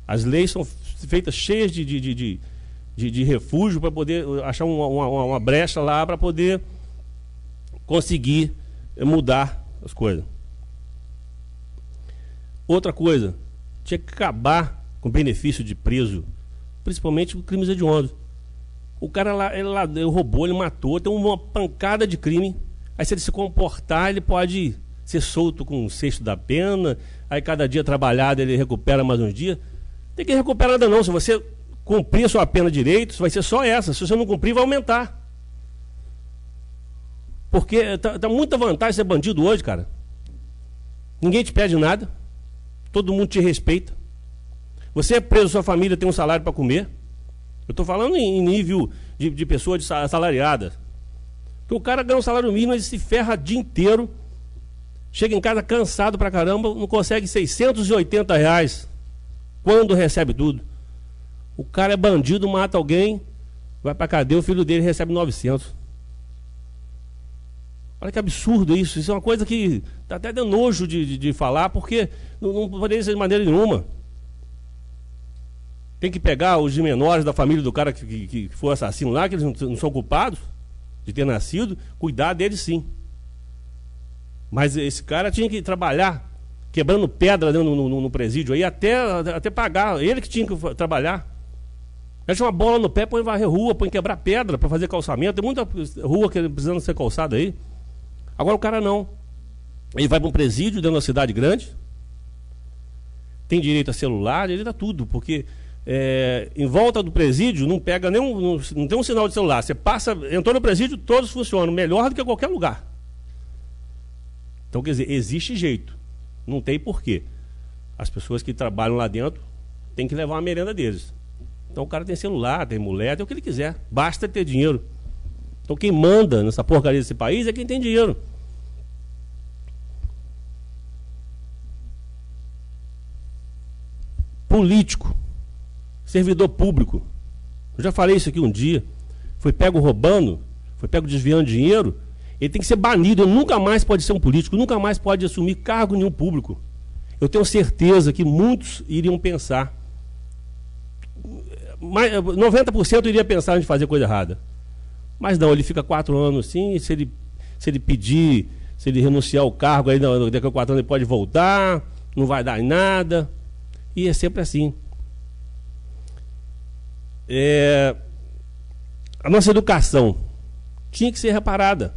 G: As leis são feitas cheias de refúgio para poder achar uma brecha lá para poder conseguir mudar as coisas. Outra coisa, tinha que acabar com o benefício de preso, principalmente com crimes hediondos. O cara lá, ele roubou, ele matou, tem uma pancada de crime. Aí se ele se comportar, ele pode ser solto com um sexto da pena. Aí cada dia trabalhado ele recupera mais uns dias. Tem que recuperar nada não. Se você cumprir a sua pena direito, vai ser só essa. Se você não cumprir, vai aumentar. Porque tá muita vantagem ser bandido hoje, cara. Ninguém te pede nada. Todo mundo te respeita. Você é preso, sua família tem um salário para comer. Eu estou falando em nível de pessoa assalariada. Porque o cara ganha um salário mínimo, ele se ferra o dia inteiro. Chega em casa cansado pra caramba, não consegue R$680 quando recebe tudo. O cara é bandido, mata alguém, vai pra cadeia, o filho dele recebe 900. Olha que absurdo isso. Isso é uma coisa que dá até de nojo de falar, porque não poderia ser de maneira nenhuma. Tem que pegar os menores da família do cara que foi assassino lá, que eles não são culpados de ter nascido, cuidar deles sim. Mas esse cara tinha que trabalhar quebrando pedra no presídio aí até pagar. Ele que tinha que trabalhar. Mete uma bola no pé, põe varrer rua, põe quebrar pedra para fazer calçamento. Tem muita rua que precisando ser calçada aí. Agora o cara não. Ele vai para um presídio dentro da cidade grande. Tem direito a celular, direito a tudo, porque em volta do presídio não pega nenhum, não tem um sinal de celular. Você entrou no presídio, todos funcionam melhor do que qualquer lugar. Então, quer dizer, existe jeito. Não tem porquê. As pessoas que trabalham lá dentro têm que levar uma merenda deles. Então o cara tem celular, tem mulher, tem o que ele quiser. Basta ter dinheiro. Então quem manda nessa porcaria desse país é quem tem dinheiro. Político, servidor público. Eu já falei isso aqui um dia. Foi pego roubando, foi pego desviando dinheiro. Ele tem que ser banido, ele nunca mais pode ser um político, nunca mais pode assumir cargo nenhum público. Eu tenho certeza que muitos iriam pensar, 90% iria pensar em fazer coisa errada. Mas não, ele fica 4 anos assim, se ele pedir se ele renunciar ao cargo, aí daqui a 4 anos ele pode voltar, não vai dar em nada. E é sempre assim. A nossa educação tinha que ser reparada.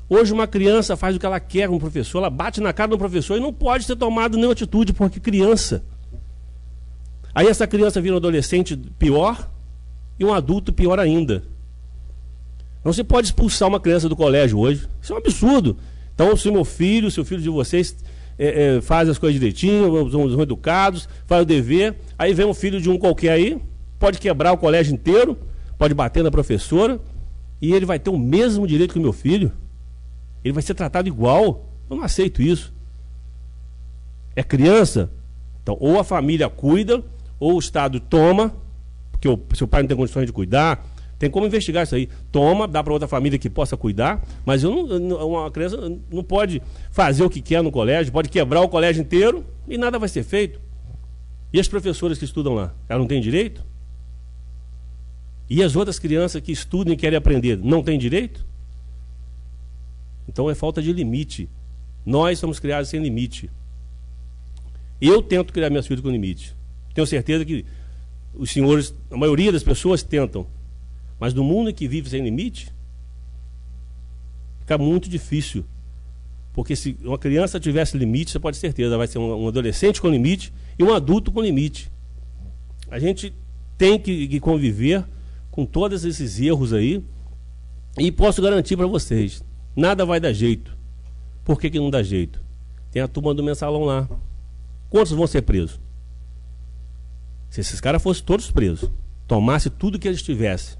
G: Hoje uma criança faz o que ela quer com o professor, ela bate na cara do professor e não pode ter tomado nenhuma atitude, porque criança. Aí essa criança vira um adolescente pior e um adulto pior ainda. Não se pode expulsar uma criança do colégio hoje. Isso é um absurdo. Então, se o filho de vocês faz as coisas direitinho, são educados, faz o dever, aí vem um filho de um qualquer aí, pode quebrar o colégio inteiro, pode bater na professora, e ele vai ter o mesmo direito que o meu filho. Ele vai ser tratado igual. Eu não aceito isso. É criança? Então, ou a família cuida, ou o Estado toma, porque o seu pai não tem condições de cuidar, tem como investigar isso aí. Toma, dá para outra família que possa cuidar, mas uma criança não pode fazer o que quer no colégio, pode quebrar o colégio inteiro e nada vai ser feito. E as professoras que estudam lá, elas não têm direito? E as outras crianças que estudam e querem aprender, não têm direito? Então é falta de limite. Nós somos criados sem limite. Eu tento criar minhas filhas com limite. Tenho certeza que os senhores, a maioria das pessoas tentam. Mas no mundo em que vive sem limite, fica muito difícil. Porque se uma criança tivesse limite, você pode ter certeza, vai ser um adolescente com limite e um adulto com limite. A gente tem que conviver com todos esses erros aí, e posso garantir para vocês, nada vai dar jeito. Por que não dá jeito? Tem a turma do mensalão lá. Quantos vão ser presos? Se esses caras fossem todos presos, tomasse tudo que eles tivessem,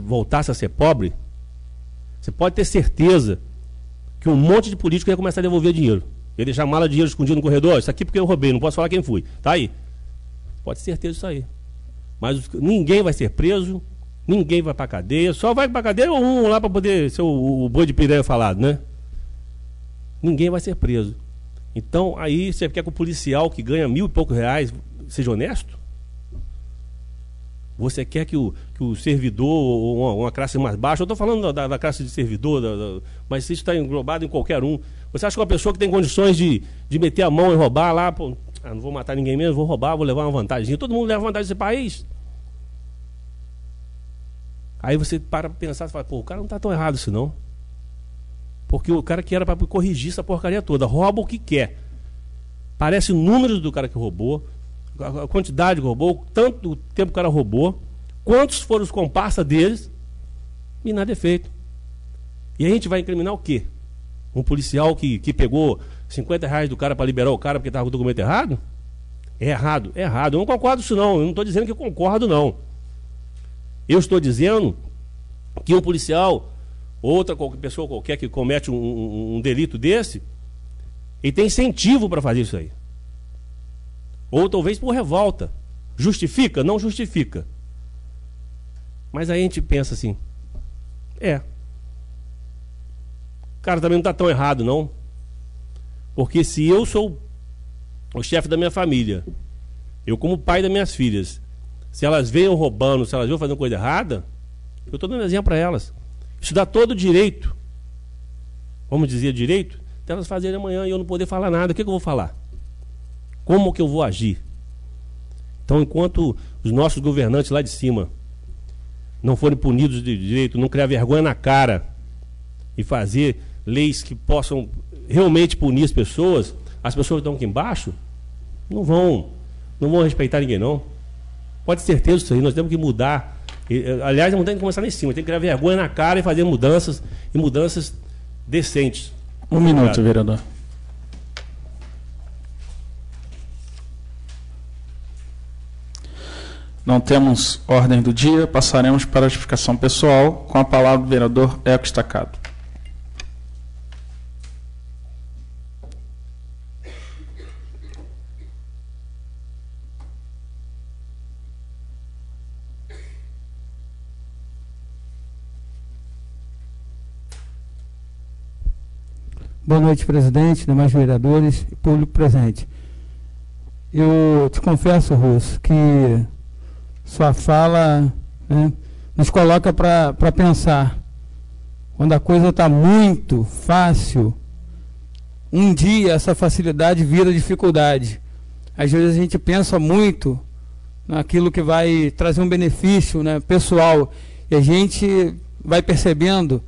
G: voltasse a ser pobre, você pode ter certeza que um monte de político ia começar a devolver dinheiro. Ia deixar mala de dinheiro escondido no corredor. Isso aqui porque eu roubei, não posso falar quem fui. Tá aí. Pode ter certeza disso aí. Mas ninguém vai ser preso, ninguém vai pra cadeia. Só vai pra cadeia um lá para poder ser o boi de piranha falado, né? Ninguém vai ser preso. Então, aí você quer que o policial que ganha R$1.000 e poucos seja honesto? Você quer que o servidor, ou uma classe mais baixa, eu estou falando da classe de servidor, mas isso está englobado em qualquer um. Você acha que uma pessoa que tem condições de meter a mão e roubar lá, pô, não vou matar ninguém mesmo, vou roubar, vou levar uma vantagem. Todo mundo leva vantagem desse país. Aí você para pensar e fala, pô, o cara não está tão errado assim não. Porque o cara que era para corrigir essa porcaria toda, rouba o que quer. Parece números do cara que roubou, a quantidade que roubou, tanto tempo que o cara roubou, quantos foram os comparsas deles, e nada é feito. E a gente vai incriminar o quê? Um policial que pegou R$50 do cara para liberar o cara porque estava com o documento errado? É errado, é errado. Eu não concordo com isso não, eu não estou dizendo que eu concordo não. Eu estou dizendo que um policial, outra pessoa qualquer que comete um delito desse, ele tem incentivo para fazer isso aí. Ou talvez por revolta. Justifica? Não justifica. Mas aí a gente pensa assim, o cara também não está tão errado não. Porque se eu sou o chefe da minha família, eu como pai das minhas filhas, se elas venham roubando, se elas venham fazendo coisa errada, eu estou dando exemplo para elas. Isso dá todo o direito, vamos dizer direito, delas fazerem amanhã e eu não poder falar nada. O que eu vou falar? Como que eu vou agir? Então, enquanto os nossos governantes lá de cima não forem punidos de direito, não criar vergonha na cara e fazer leis que possam realmente punir as pessoas que estão aqui embaixo não vão respeitar ninguém não. Pode ter certeza disso aí, nós temos que mudar. Aliás, não tem que começar lá em cima, tem que criar vergonha na cara e fazer mudanças, e mudanças decentes.
B: Um minuto, vereador. Não temos ordem do dia, passaremos para a justificação pessoal, com a palavra do vereador Eco Estacado.
F: Boa noite, presidente, demais vereadores e público presente. Eu te confesso, Russo, que sua fala, né, nos coloca para pensar. quando a coisa está muito fácil, um dia essa facilidade vira dificuldade. Às vezes a gente pensa muito naquilo que vai trazer um benefício, né, pessoal, e a gente vai percebendo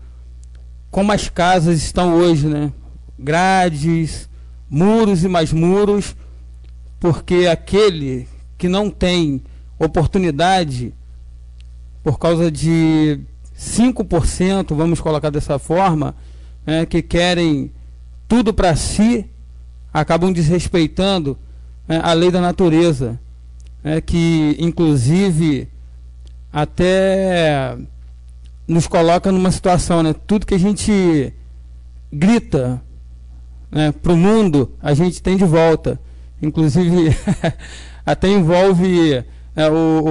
F: como as casas estão hoje, né? Grades, muros e mais muros, porque aquele que não tem oportunidade, por causa de 5%, vamos colocar dessa forma, né, que querem tudo para si, acabam desrespeitando, né, a lei da natureza, né, que inclusive até nos coloca numa situação, né, tudo que a gente grita, né, para o mundo, a gente tem de volta. Inclusive, até envolve,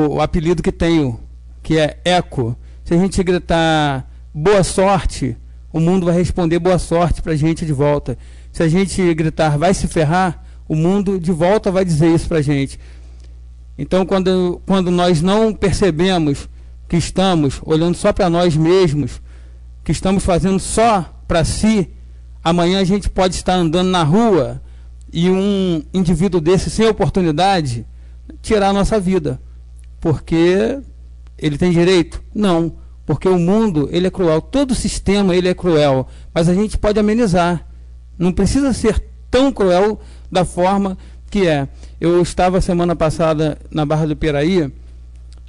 F: o apelido que tenho, que é eco. Se a gente gritar boa sorte, o mundo vai responder boa sorte para a gente de volta. Se a gente gritar vai se ferrar, o mundo de volta vai dizer isso para a gente. Então, quando nós não percebemos que estamos olhando só para nós mesmos, que estamos fazendo só para si, amanhã a gente pode estar andando na rua e um indivíduo desse, sem oportunidade, tirar a nossa vida. Porque ele tem direito? Não. Porque o mundo, ele é cruel. Todo o sistema, ele é cruel. Mas a gente pode amenizar. Não precisa ser tão cruel da forma que é. Eu estava semana passada na Barra do Piraí,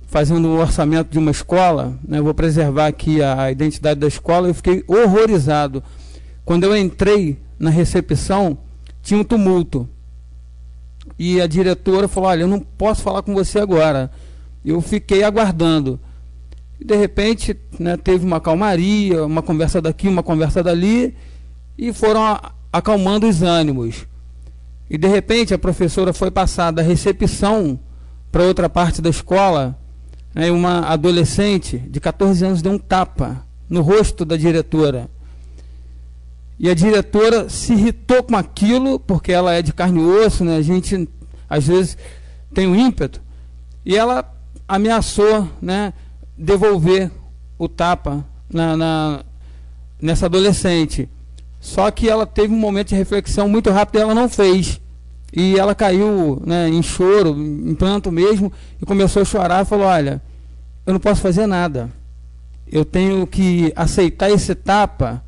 F: fazendo um orçamento de uma escola, né? Vou preservar aqui a identidade da escola. Eu fiquei horrorizado. Quando eu entrei na recepção, tinha um tumulto. E a diretora falou, olha, eu não posso falar com você agora. Eu fiquei aguardando. E de repente, né, teve uma calmaria, uma conversa daqui, uma conversa dali, e foram acalmando os ânimos. E de repente a professora foi passar da recepção para outra parte da escola, né, e uma adolescente de 14 anos deu um tapa no rosto da diretora. E a diretora se irritou com aquilo, porque ela é de carne e osso, né? A gente às vezes tem um ímpeto, e ela ameaçou, né, devolver o tapa nessa adolescente. Só que ela teve um momento de reflexão muito rápido e ela não fez. E ela caiu, né, em choro, em pranto mesmo, e começou a chorar e falou, olha, eu não posso fazer nada. Eu tenho que aceitar esse tapa.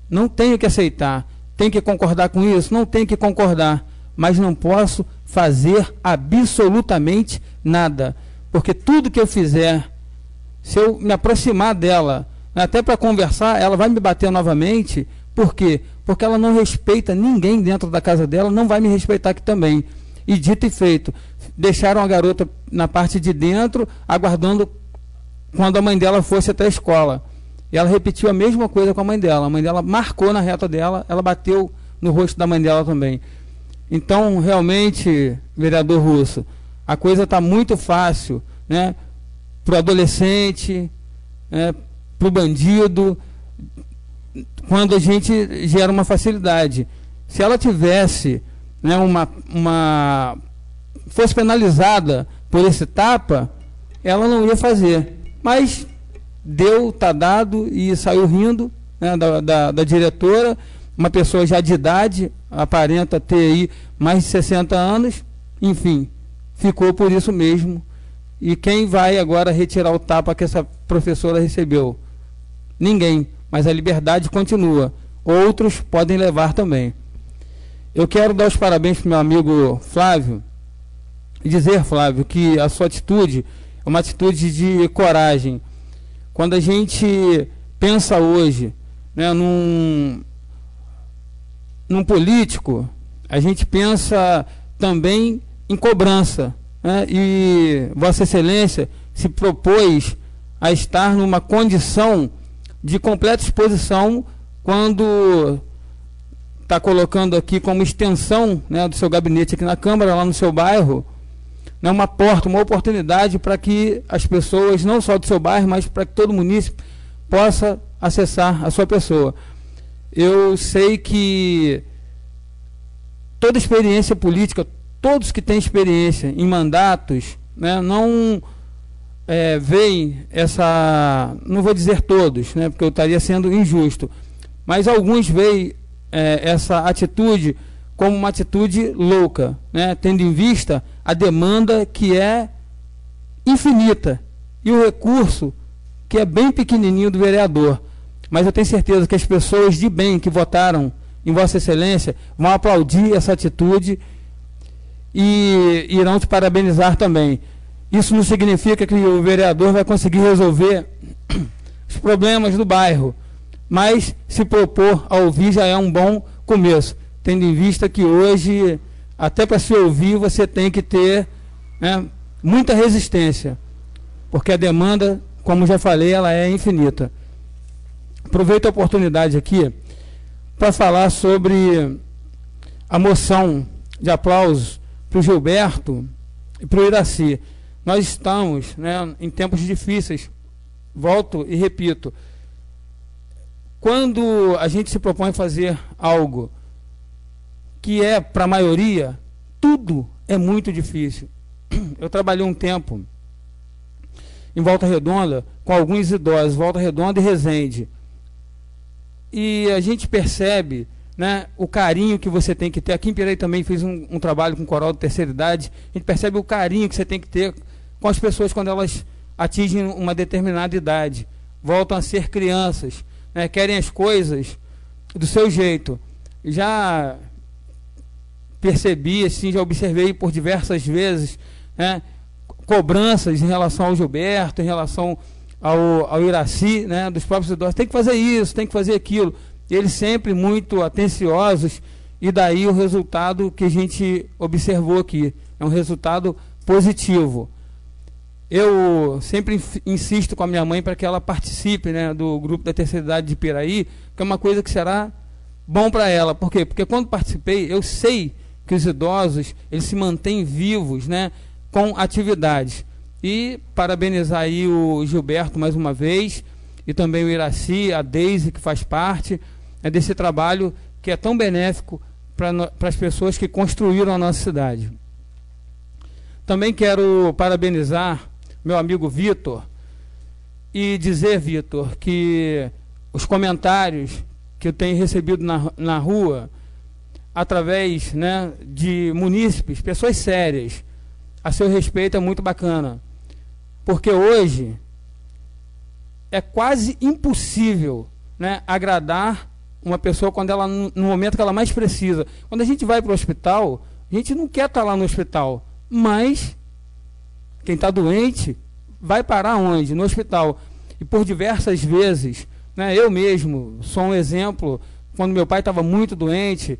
F: Não tenho que aceitar. Tenho que concordar com isso? Não tenho que concordar. Mas não posso fazer absolutamente nada. Porque tudo que eu fizer, se eu me aproximar dela, até para conversar, ela vai me bater novamente. Por quê? Porque ela não respeita ninguém dentro da casa dela, não vai me respeitar aqui também. E dito e feito, deixaram a garota na parte de dentro, aguardando quando a mãe dela fosse até a escola. E ela repetiu a mesma coisa com a mãe dela. A mãe dela marcou na reta dela, ela bateu no rosto da mãe dela também. Então, realmente, vereador Russo, a coisa está muito fácil, né, para o adolescente, né, para o bandido, quando a gente gera uma facilidade. Se ela tivesse, né, fosse penalizada por esse tapa, ela não ia fazer. Mas deu, tá dado, e saiu rindo, né, da diretora, uma pessoa já de idade, aparenta ter aí mais de 60 anos, enfim, ficou por isso mesmo. E quem vai agora retirar o tapa que essa professora recebeu? Ninguém, mas a liberdade continua. Outros podem levar também. Eu quero dar os parabéns para o meu amigo Flávio, e dizer, Flávio, que a sua atitude é uma atitude de coragem. Quando a gente pensa hoje, né, num político, a gente pensa também em cobrança, né? E Vossa Excelência se propôs a estar numa condição de completa exposição quando está colocando aqui como extensão, né, do seu gabinete aqui na Câmara, lá no seu bairro, né, uma porta, uma oportunidade para que as pessoas, não só do seu bairro, mas para que todo município possa acessar a sua pessoa. Eu sei que toda experiência política, todos que têm experiência em mandatos, né, veem essa, não vou dizer todos, né, porque eu estaria sendo injusto, mas alguns veem essa atitude como uma atitude louca, né, tendo em vista a demanda que é infinita e o recurso que é bem pequenininho do vereador. Mas eu tenho certeza que as pessoas de bem que votaram em Vossa Excelência vão aplaudir essa atitude e irão te parabenizar também. Isso não significa que o vereador vai conseguir resolver os problemas do bairro, mas se propor a ouvir já é um bom começo, tendo em vista que hoje, até para se ouvir, você tem que ter, né, muita resistência, porque a demanda, como já falei, ela é infinita. Aproveito a oportunidade aqui para falar sobre a moção de aplausos para o Gilberto e para o Iraci. Nós estamos, né, em tempos difíceis, volto e repito, quando a gente se propõe a fazer algo que é para a maioria, tudo é muito difícil. Eu trabalhei um tempo em Volta Redonda com alguns idosos, Volta Redonda e Resende, e a gente percebe, né, o carinho que você tem que ter. Aqui em Piraí também fiz um trabalho com o Coral de Terceira Idade. A gente percebe o carinho que você tem que ter com as pessoas quando elas atingem uma determinada idade, voltam a ser crianças, né, querem as coisas do seu jeito. Já percebi, assim, já observei por diversas vezes, né, cobranças em relação ao Gilberto, em relação ao Iraci, né, dos próprios idosos. Tem que fazer isso, tem que fazer aquilo. E eles sempre muito atenciosos, e daí o resultado que a gente observou aqui. É um resultado positivo. Eu sempre insisto com a minha mãe para que ela participe, né, do grupo da terceira idade de Piraí, que é uma coisa que será bom para ela. Por quê? Porque quando participei, eu sei que os idosos, eles se mantêm vivos, né, com atividades. E parabenizar aí o Gilberto mais uma vez, e também o Iraci, a Deise, que faz parte desse trabalho que é tão benéfico para as pessoas que construíram a nossa cidade. Também quero parabenizar meu amigo Vitor e dizer, Vitor, que os comentários que eu tenho recebido na rua, através, né, de munícipes, pessoas sérias, a seu respeito, é muito bacana. Porque hoje é quase impossível, né, agradar uma pessoa quando ela, no momento que ela mais precisa. Quando a gente vai para o hospital, a gente não quer estar lá no hospital, mas quem está doente vai parar onde? No hospital. E por diversas vezes, né, eu mesmo sou um exemplo, quando meu pai estava muito doente,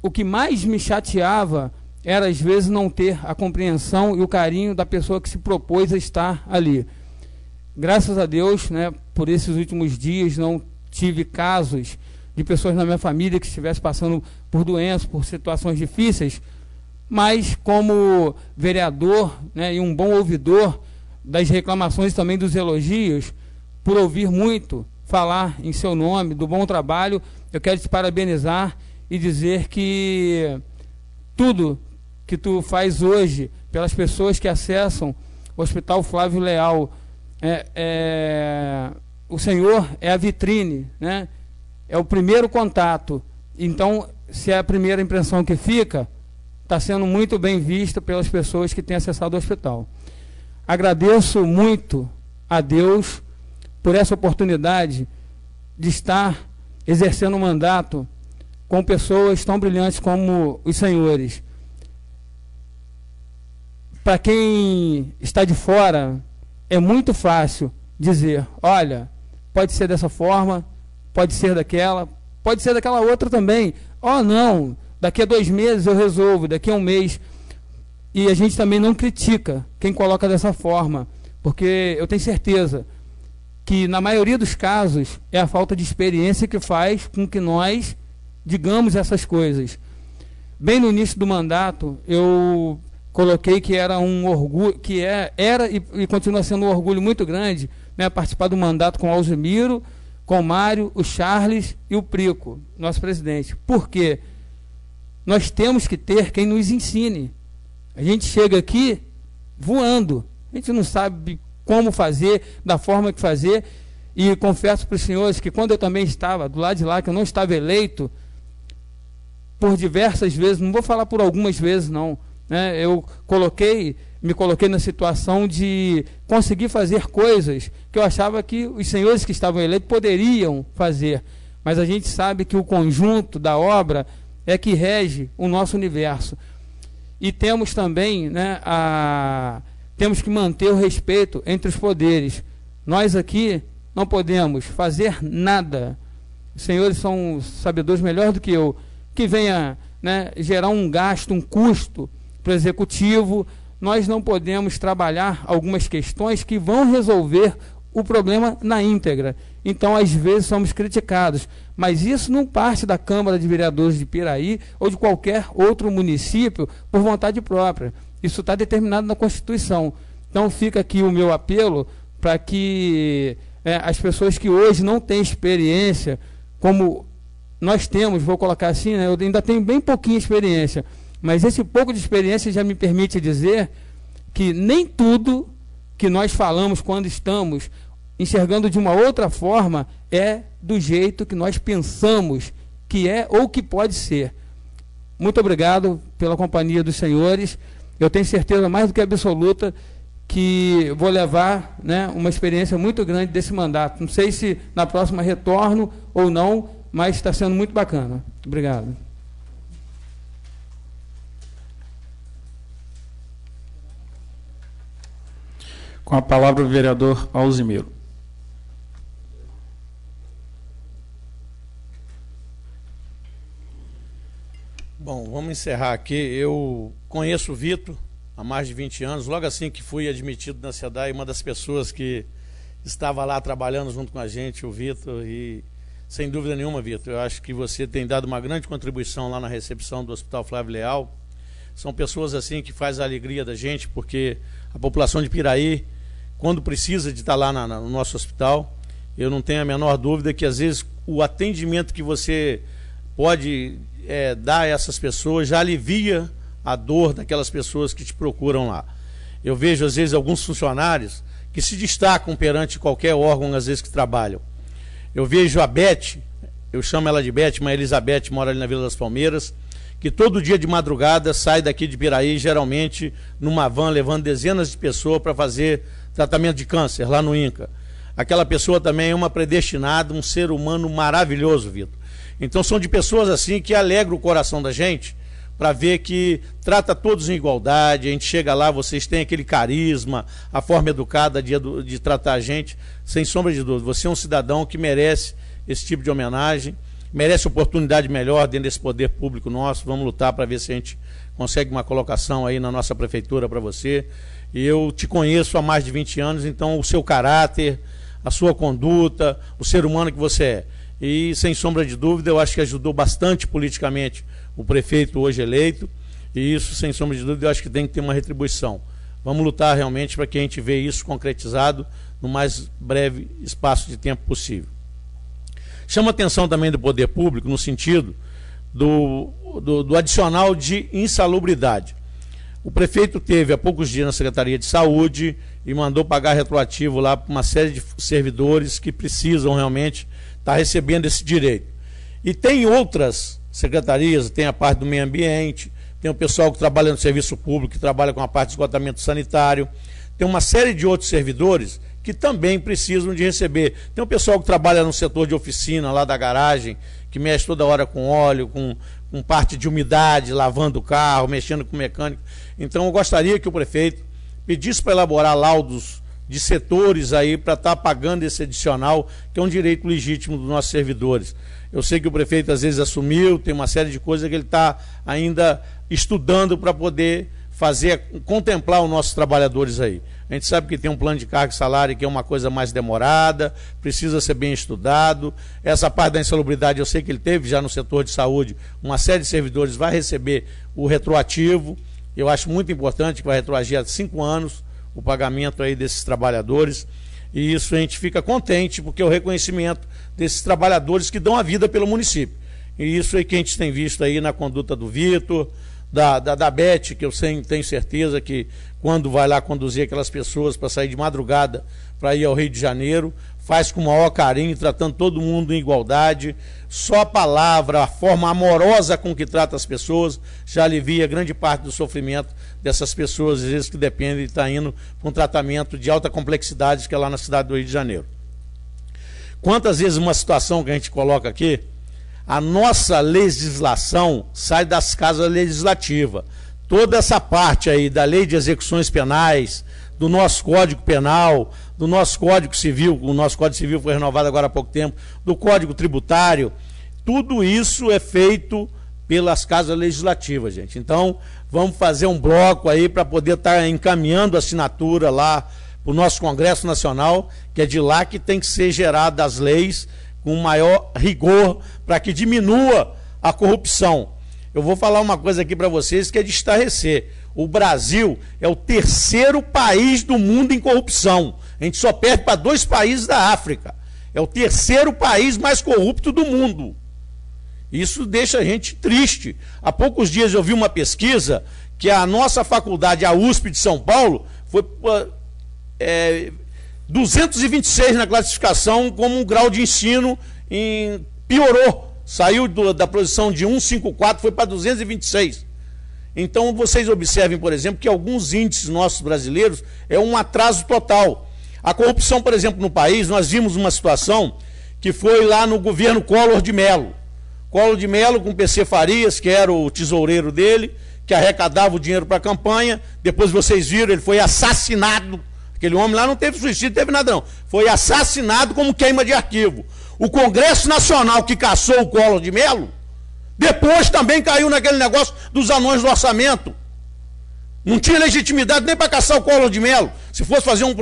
F: o que mais me chateava era, às vezes, não ter a compreensão e o carinho da pessoa que se propôs a estar ali. Graças a Deus, né, por esses últimos dias, não tive casos de pessoas na minha família que estivessem passando por doenças, por situações difíceis, mas como vereador, né, e um bom ouvidor das reclamações e também dos elogios, por ouvir muito falar em seu nome, do bom trabalho, eu quero te parabenizar e dizer que tudo que tu faz hoje pelas pessoas que acessam o Hospital Flávio Leal, o Senhor é a vitrine, né? É o primeiro contato. Então, se é a primeira impressão que fica, está sendo muito bem vista pelas pessoas que têm acessado o hospital. Agradeço muito a Deus por essa oportunidade de estar exercendo um mandato com pessoas tão brilhantes como os senhores. Para quem está de fora, é muito fácil dizer, olha, pode ser dessa forma, pode ser daquela outra também. Oh, não, daqui a 2 meses eu resolvo, daqui a 1 mês. E a gente também não critica quem coloca dessa forma, porque eu tenho certeza que, na maioria dos casos, é a falta de experiência que faz com que nós digamos essas coisas. Bem no início do mandato, eu coloquei que era um orgulho, que era e continua sendo um orgulho muito grande, né, participar do mandato com o Alzimiro, com o Mário, o Charles e o Prico, nosso presidente. Por quê? Nós temos que ter quem nos ensine. A gente chega aqui voando. A gente não sabe como fazer, da forma que fazer. E confesso para os senhores que quando eu também estava do lado de lá, que eu não estava eleito, por diversas vezes, não vou falar por algumas vezes não, né, eu me coloquei na situação de conseguir fazer coisas que eu achava que os senhores que estavam eleitos poderiam fazer, mas a gente sabe que o conjunto da obra é que rege o nosso universo. E temos também, né, temos que manter o respeito entre os poderes. Nós aqui não podemos fazer nada, os senhores são sabedores melhor do que eu, que venha, né, gerar um gasto, um custo para o executivo. Nós não podemos trabalhar algumas questões que vão resolver o problema na íntegra. Então, às vezes, somos criticados. Mas isso não parte da Câmara de Vereadores de Piraí ou de qualquer outro município por vontade própria. Isso está determinado na Constituição. Então, fica aqui o meu apelo para que as pessoas que hoje não têm experiência, como nós temos, vou colocar assim, né, eu ainda tenho bem pouquinha experiência, mas esse pouco de experiência já me permite dizer que nem tudo que nós falamos quando estamos enxergando de uma outra forma é do jeito que nós pensamos que é ou que pode ser. Muito obrigado pela companhia dos senhores. Eu tenho certeza mais do que absoluta que vou levar, né, uma experiência muito grande desse mandato. Não sei se na próxima retorno ou não, mas está sendo muito bacana. Obrigado.
B: Com a palavra o vereador Alzimiro.
E: Bom, vamos encerrar aqui. Eu conheço o Vitor há mais de 20 anos, logo assim que fui admitido na SEDAI, uma das pessoas que estava lá trabalhando junto com a gente, o Vitor, e sem dúvida nenhuma, Vitor, eu acho que você tem dado uma grande contribuição lá na recepção do Hospital Flávio Leal. São pessoas assim que fazem a alegria da gente, porque a população de Piraí, quando precisa de estar lá no nosso hospital, eu não tenho a menor dúvida que às vezes o atendimento que você pode dar a essas pessoas já alivia a dor daquelas pessoas que te procuram lá. Eu vejo às vezes alguns funcionários que se destacam perante qualquer órgão às vezes que trabalham. Eu vejo a Beth, eu chamo ela de Beth, mas a Elizabeth mora ali na Vila das Palmeiras, que todo dia de madrugada sai daqui de Piraí, geralmente numa van, levando dezenas de pessoas para fazer tratamento de câncer lá no INCA. Aquela pessoa também é uma predestinada, um ser humano maravilhoso, Vitor. Então são de pessoas assim que alegram o coração da gente, para ver que trata todos em igualdade, a gente chega lá, vocês têm aquele carisma, a forma educada de tratar a gente, sem sombra de dúvida. Você é um cidadão que merece esse tipo de homenagem, merece oportunidade melhor dentro desse poder público nosso. Vamos lutar para ver se a gente consegue uma colocação aí na nossa prefeitura para você. E eu te conheço há mais de 20 anos, então o seu caráter, a sua conduta, o ser humano que você é. E, sem sombra de dúvida, eu acho que ajudou bastante politicamente o prefeito hoje eleito, e isso, sem sombra de dúvida, eu acho que tem que ter uma retribuição. Vamos lutar realmente para que a gente veja isso concretizado no mais breve espaço de tempo possível. Chama atenção também do poder público no sentido do adicional de insalubridade. O prefeito teve há poucos dias na Secretaria de Saúde e mandou pagar retroativo lá para uma série de servidores que precisam realmente estar recebendo esse direito. E tem outras secretarias, tem a parte do meio ambiente, tem o pessoal que trabalha no serviço público, que trabalha com a parte de esgotamento sanitário, tem uma série de outros servidores que também precisam de receber. Tem o pessoal que trabalha no setor de oficina, lá da garagem, que mexe toda hora com óleo, com parte de umidade, lavando o carro, mexendo com mecânico. Então eu gostaria que o prefeito pedisse para elaborar laudos de setores aí para estar pagando esse adicional, que é um direito legítimo dos nossos servidores. Eu sei que o prefeito às vezes assumiu, tem uma série de coisas que ele está ainda estudando para poder contemplar os nossos trabalhadores aí. A gente sabe que tem um plano de carga e salário que é uma coisa mais demorada, precisa ser bem estudado. Essa parte da insalubridade eu sei que ele teve já no setor de saúde, uma série de servidores vai receber o retroativo. Eu acho muito importante que vai retroagir há 5 anos o pagamento aí desses trabalhadores, e isso a gente fica contente, porque é o reconhecimento desses trabalhadores que dão a vida pelo município. E isso aí que a gente tem visto aí na conduta do Vitor, da Beth, que eu tenho certeza que quando vai lá conduzir aquelas pessoas para sair de madrugada para ir ao Rio de Janeiro, faz com o maior carinho, tratando todo mundo em igualdade. Só a palavra, a forma amorosa com que trata as pessoas já alivia grande parte do sofrimento dessas pessoas, às vezes que dependem de estar indo para um tratamento de alta complexidade que é lá na cidade do Rio de Janeiro. Quantas vezes uma situação que a gente coloca aqui, a nossa legislação sai das casas legislativas. Toda essa parte aí da lei de execuções penais, do nosso Código Penal, do nosso Código Civil, o nosso Código Civil foi renovado agora há pouco tempo, do Código Tributário, tudo isso é feito pelas casas legislativas, gente. Então, vamos fazer um bloco aí para poder estar encaminhando a assinatura lá para o nosso Congresso Nacional, que é de lá que tem que ser geradas as leis com maior rigor para que diminua a corrupção. Eu vou falar uma coisa aqui para vocês que é de estarrecer. O Brasil é o terceiro país do mundo em corrupção. A gente só perde para 2 países da África. É o terceiro país mais corrupto do mundo. Isso deixa a gente triste. Há poucos dias eu vi uma pesquisa que a nossa faculdade, a USP de São Paulo, foi 226 na classificação como um grau de ensino, piorou. Saiu da posição de 154, foi para 226. Então vocês observem, por exemplo, que alguns índices nossos brasileiros é um atraso total. A corrupção, por exemplo, no país, nós vimos uma situação que foi lá no governo Collor de Mello. Collor de Mello com PC Farias, que era o tesoureiro dele, que arrecadava o dinheiro para a campanha. Depois vocês viram, ele foi assassinado. Aquele homem lá não teve suicídio, não teve nada não. Foi assassinado como queima de arquivo. O Congresso Nacional que caçou o Collor de Mello, depois também caiu naquele negócio dos anões do orçamento. Não tinha legitimidade nem para caçar o Collor de Mello. Se fosse fazer um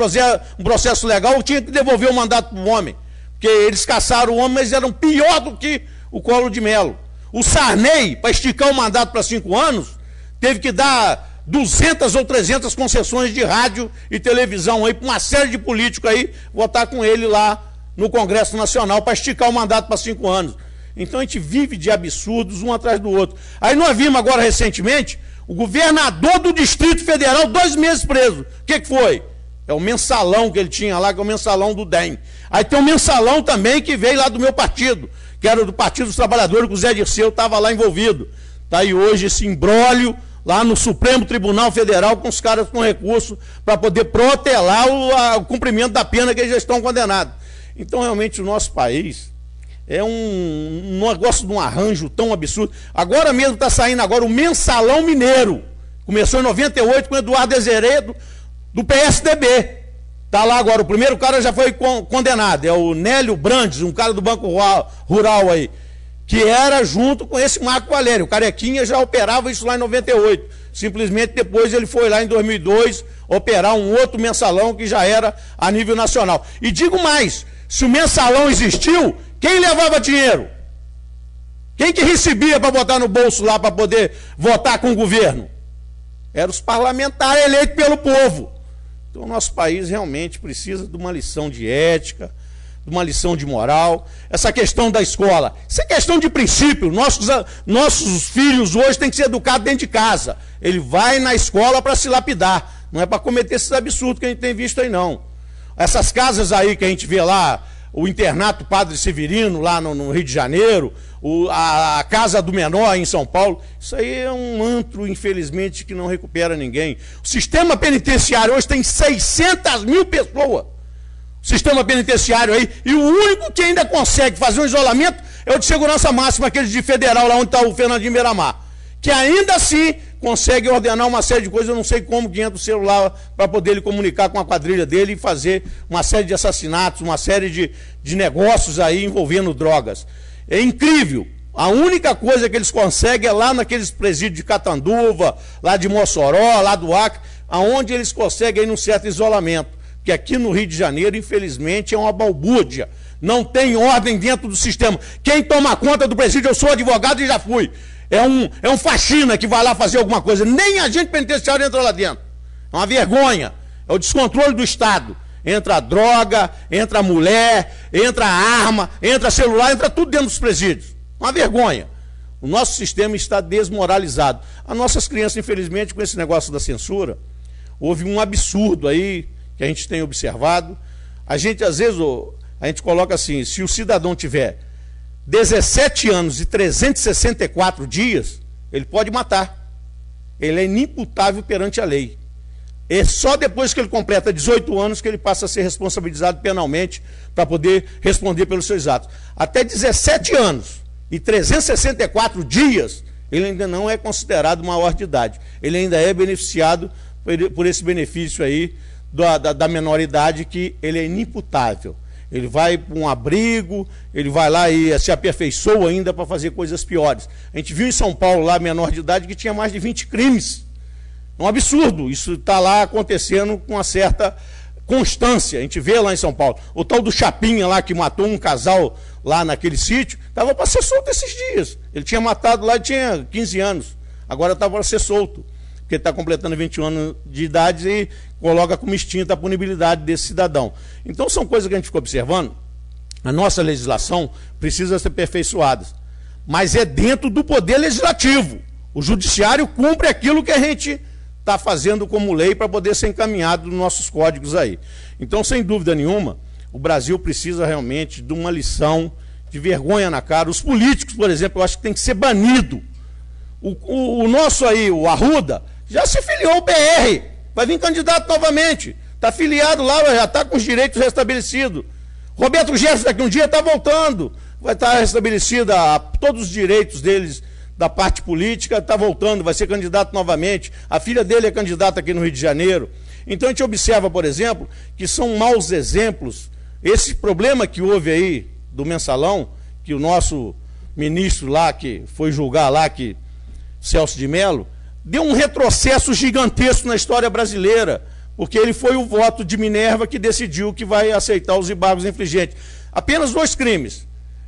E: processo legal, tinha que devolver o mandato para o homem. Porque eles caçaram o homem, mas eram pior do que o Collor de Mello. O Sarney, para esticar o mandato para 5 anos, teve que dar 200 ou 300 concessões de rádio e televisão aí para uma série de políticos aí votar com ele lá no Congresso Nacional para esticar o mandato para 5 anos. Então a gente vive de absurdos um atrás do outro. Aí nós vimos agora recentemente o governador do Distrito Federal 2 meses preso. O que foi? É o mensalão que ele tinha lá, que é o mensalão do DEM. Aí tem um mensalão também que veio lá do meu partido, que era do Partido dos Trabalhadores, que o Zé Dirceu estava lá envolvido. Está aí hoje esse imbróglio lá no Supremo Tribunal Federal com os caras com recurso para poder protelar o cumprimento da pena que eles já estão condenados. Então, realmente, o nosso país é um negócio de um arranjo tão absurdo. Agora mesmo está saindo agora o Mensalão Mineiro. Começou em 98 com o Eduardo Azeredo, do PSDB. Está lá agora, o primeiro cara já foi condenado, é o Nélio Brandes, um cara do Banco Rural aí, que era junto com esse Marco Valério. O Carequinha já operava isso lá em 98. Simplesmente depois ele foi lá em 2002 operar um outro mensalão que já era a nível nacional. E digo mais, se o mensalão existiu, quem levava dinheiro? Quem que recebia para botar no bolso lá para poder votar com o governo? Eram os parlamentares eleitos pelo povo. Então o nosso país realmente precisa de uma lição de ética, de uma lição de moral. Essa questão da escola, isso é questão de princípio. Nossos filhos hoje têm que ser educados dentro de casa. Ele vai na escola para se lapidar, não é para cometer esses absurdos que a gente tem visto aí não. Essas casas aí que a gente vê lá, o internato Padre Severino lá no Rio de Janeiro, a Casa do Menor em São Paulo, isso aí é um antro, infelizmente, que não recupera ninguém. O sistema penitenciário hoje tem 600 mil pessoas. Sistema penitenciário aí, e o único que ainda consegue fazer um isolamento é o de segurança máxima, aquele de federal, lá onde está o Fernandinho Beiramar, que ainda assim consegue ordenar uma série de coisas. Eu não sei como que entra o celular para poder ele comunicar com a quadrilha dele e fazer uma série de assassinatos, uma série de negócios aí envolvendo drogas. É incrível. A única coisa que eles conseguem é lá naqueles presídios de Catanduva, lá de Mossoró, lá do Acre, aonde eles conseguem um certo isolamento. Que aqui no Rio de Janeiro, infelizmente, é uma balbúrdia. Não tem ordem dentro do sistema. Quem toma conta do presídio, eu sou advogado e já fui. É um faxina que vai lá fazer alguma coisa. Nem agente penitenciário entra lá dentro. É uma vergonha. É o descontrole do Estado. Entra a droga, entra a mulher, entra a arma, entra celular, entra tudo dentro dos presídios. Uma vergonha.
H: O nosso sistema está desmoralizado. As nossas crianças, infelizmente, com esse negócio da censura, houve um absurdo aí que a gente tem observado. A gente, às vezes, a gente coloca assim, se o cidadão tiver 17 anos e 364 dias, ele pode matar. Ele é inimputável perante a lei. É só depois que ele completa 18 anos que ele passa a ser responsabilizado penalmente para poder responder pelos seus atos. Até 17 anos e 364 dias, ele ainda não é considerado maior de idade. Ele ainda é beneficiado por esse benefício aí da menoridade, que ele é inimputável. Ele vai para um abrigo, ele vai lá e se aperfeiçoa ainda para fazer coisas piores. A gente viu em São Paulo, lá, menor de idade, que tinha mais de 20 crimes. É um absurdo. Isso está lá acontecendo com uma certa constância. A gente vê lá em São Paulo. O tal do Chapinha lá, que matou um casal lá naquele sítio, estava para ser solto esses dias. Ele tinha matado lá, tinha 15 anos. Agora estava para ser solto, porque ele está completando 21 anos de idade e coloca como extinta a punibilidade desse cidadão. Então são coisas que a gente ficou observando. A nossa legislação precisa ser aperfeiçoada, mas é dentro do poder legislativo. O judiciário cumpre aquilo que a gente está fazendo como lei para poder ser encaminhado nos nossos códigos aí. Então, sem dúvida nenhuma, o Brasil precisa realmente de uma lição de vergonha na cara. Os políticos, por exemplo, eu acho que tem que ser banido. O nosso aí, o Arruda, já se filiou ao PR, vai vir candidato novamente, está filiado lá, já está com os direitos restabelecidos. Roberto Jefferson daqui um dia está voltando, vai estar restabelecido todos os direitos deles da parte política, está voltando, vai ser candidato novamente. A filha dele é candidata aqui no Rio de Janeiro. Então a gente observa, por exemplo, que são maus exemplos. Esse problema que houve aí do mensalão, que o nosso ministro lá, que foi julgar lá, que Celso de Mello, deu um retrocesso gigantesco na história brasileira, porque ele foi o voto de Minerva que decidiu que vai aceitar os embargos infligentes. Apenas 2 crimes,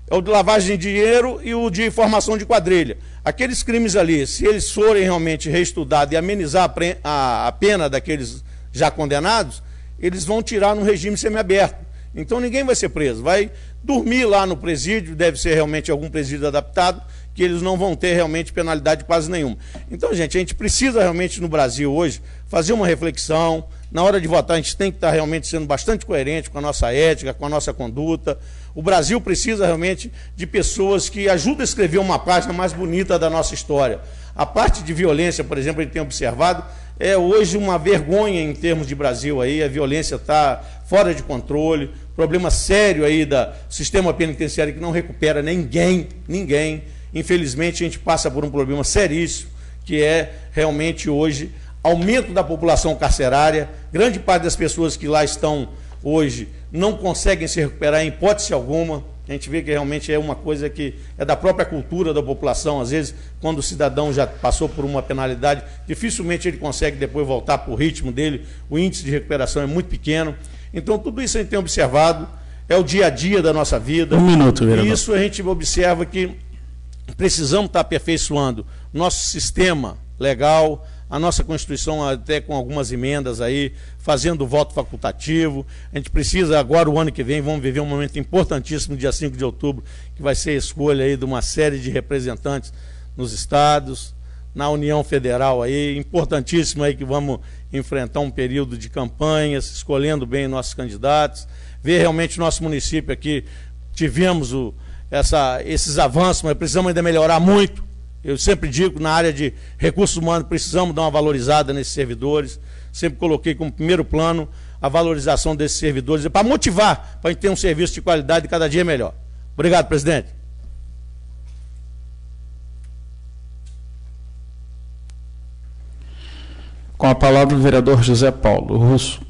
H: é o de lavagem de dinheiro e o de formação de quadrilha. Aqueles crimes ali, se eles forem realmente reestudados e amenizar a pena daqueles já condenados, eles vão tirar no regime semiaberto. Então ninguém vai ser preso, vai dormir lá no presídio, deve ser realmente algum presídio adaptado, que eles não vão ter realmente penalidade quase nenhuma. Então, gente, a gente precisa realmente no Brasil hoje fazer uma reflexão. Na hora de votar, a gente tem que estar realmente sendo bastante coerente com a nossa ética, com a nossa conduta. O Brasil precisa realmente de pessoas que ajudem a escrever uma página mais bonita da nossa história. A parte de violência, por exemplo, a gente tem observado, é hoje uma vergonha em termos de Brasil aí, a violência está fora de controle, problema sério aí do sistema penitenciário que não recupera ninguém. Infelizmente, a gente passa por um problema seríssimo, que é realmente hoje aumento da população carcerária. Grande parte das pessoas que lá estão hoje não conseguem se recuperar em hipótese alguma. A gente vê que realmente é uma coisa que é da própria cultura da população. Às vezes, quando o cidadão já passou por uma penalidade, dificilmente ele consegue depois voltar para o ritmo dele. O índice de recuperação é muito pequeno. Então, tudo isso a gente tem observado, é o dia a dia da nossa vida.
B: 1 minuto, vereador.
H: E isso a gente observa que precisamos estar aperfeiçoando nosso sistema legal, a nossa Constituição, até com algumas emendas aí, fazendo o voto facultativo. A gente precisa, agora, o ano que vem, vamos viver um momento importantíssimo, dia 5 de outubro, que vai ser a escolha aí de uma série de representantes nos estados, na União Federal aí, importantíssimo aí que vamos enfrentar um período de campanhas, escolhendo bem nossos candidatos, ver realmente o nosso município aqui, tivemos esses avanços, mas precisamos ainda melhorar muito. Eu sempre digo, na área de recursos humanos, precisamos dar uma valorizada nesses servidores. Sempre coloquei como primeiro plano a valorização desses servidores, para motivar, para a gente ter um serviço de qualidade cada dia melhor. Obrigado, presidente.
B: Com a palavra o vereador José Paulo Russo.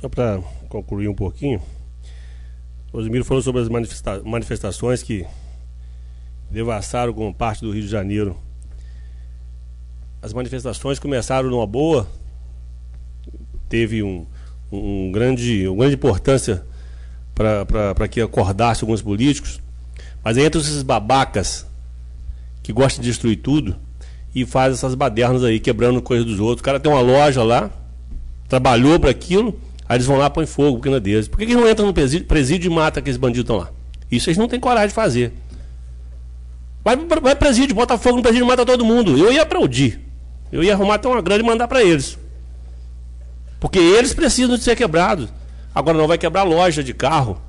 G: Só para concluir um pouquinho, o Osmiro falou sobre as manifestações que devassaram com parte do Rio de Janeiro. As manifestações começaram numa boa, teve uma grande importância para que acordasse alguns políticos, mas entre esses babacas que gostam de destruir tudo e faz essas badernas aí, quebrando coisa dos outros. O cara tem uma loja lá, trabalhou para aquilo, aí eles vão lá e põem fogo, porque não é deles. Por que eles não entram no presídio e matam aqueles bandidos que estão lá? Isso eles não têm coragem de fazer. Vai presídio, bota fogo no presídio e mata todo mundo. Eu ia aplaudir. Eu ia arrumar até uma grana e mandar para eles. Porque eles precisam de ser quebrados. Agora não vai quebrar loja de carro.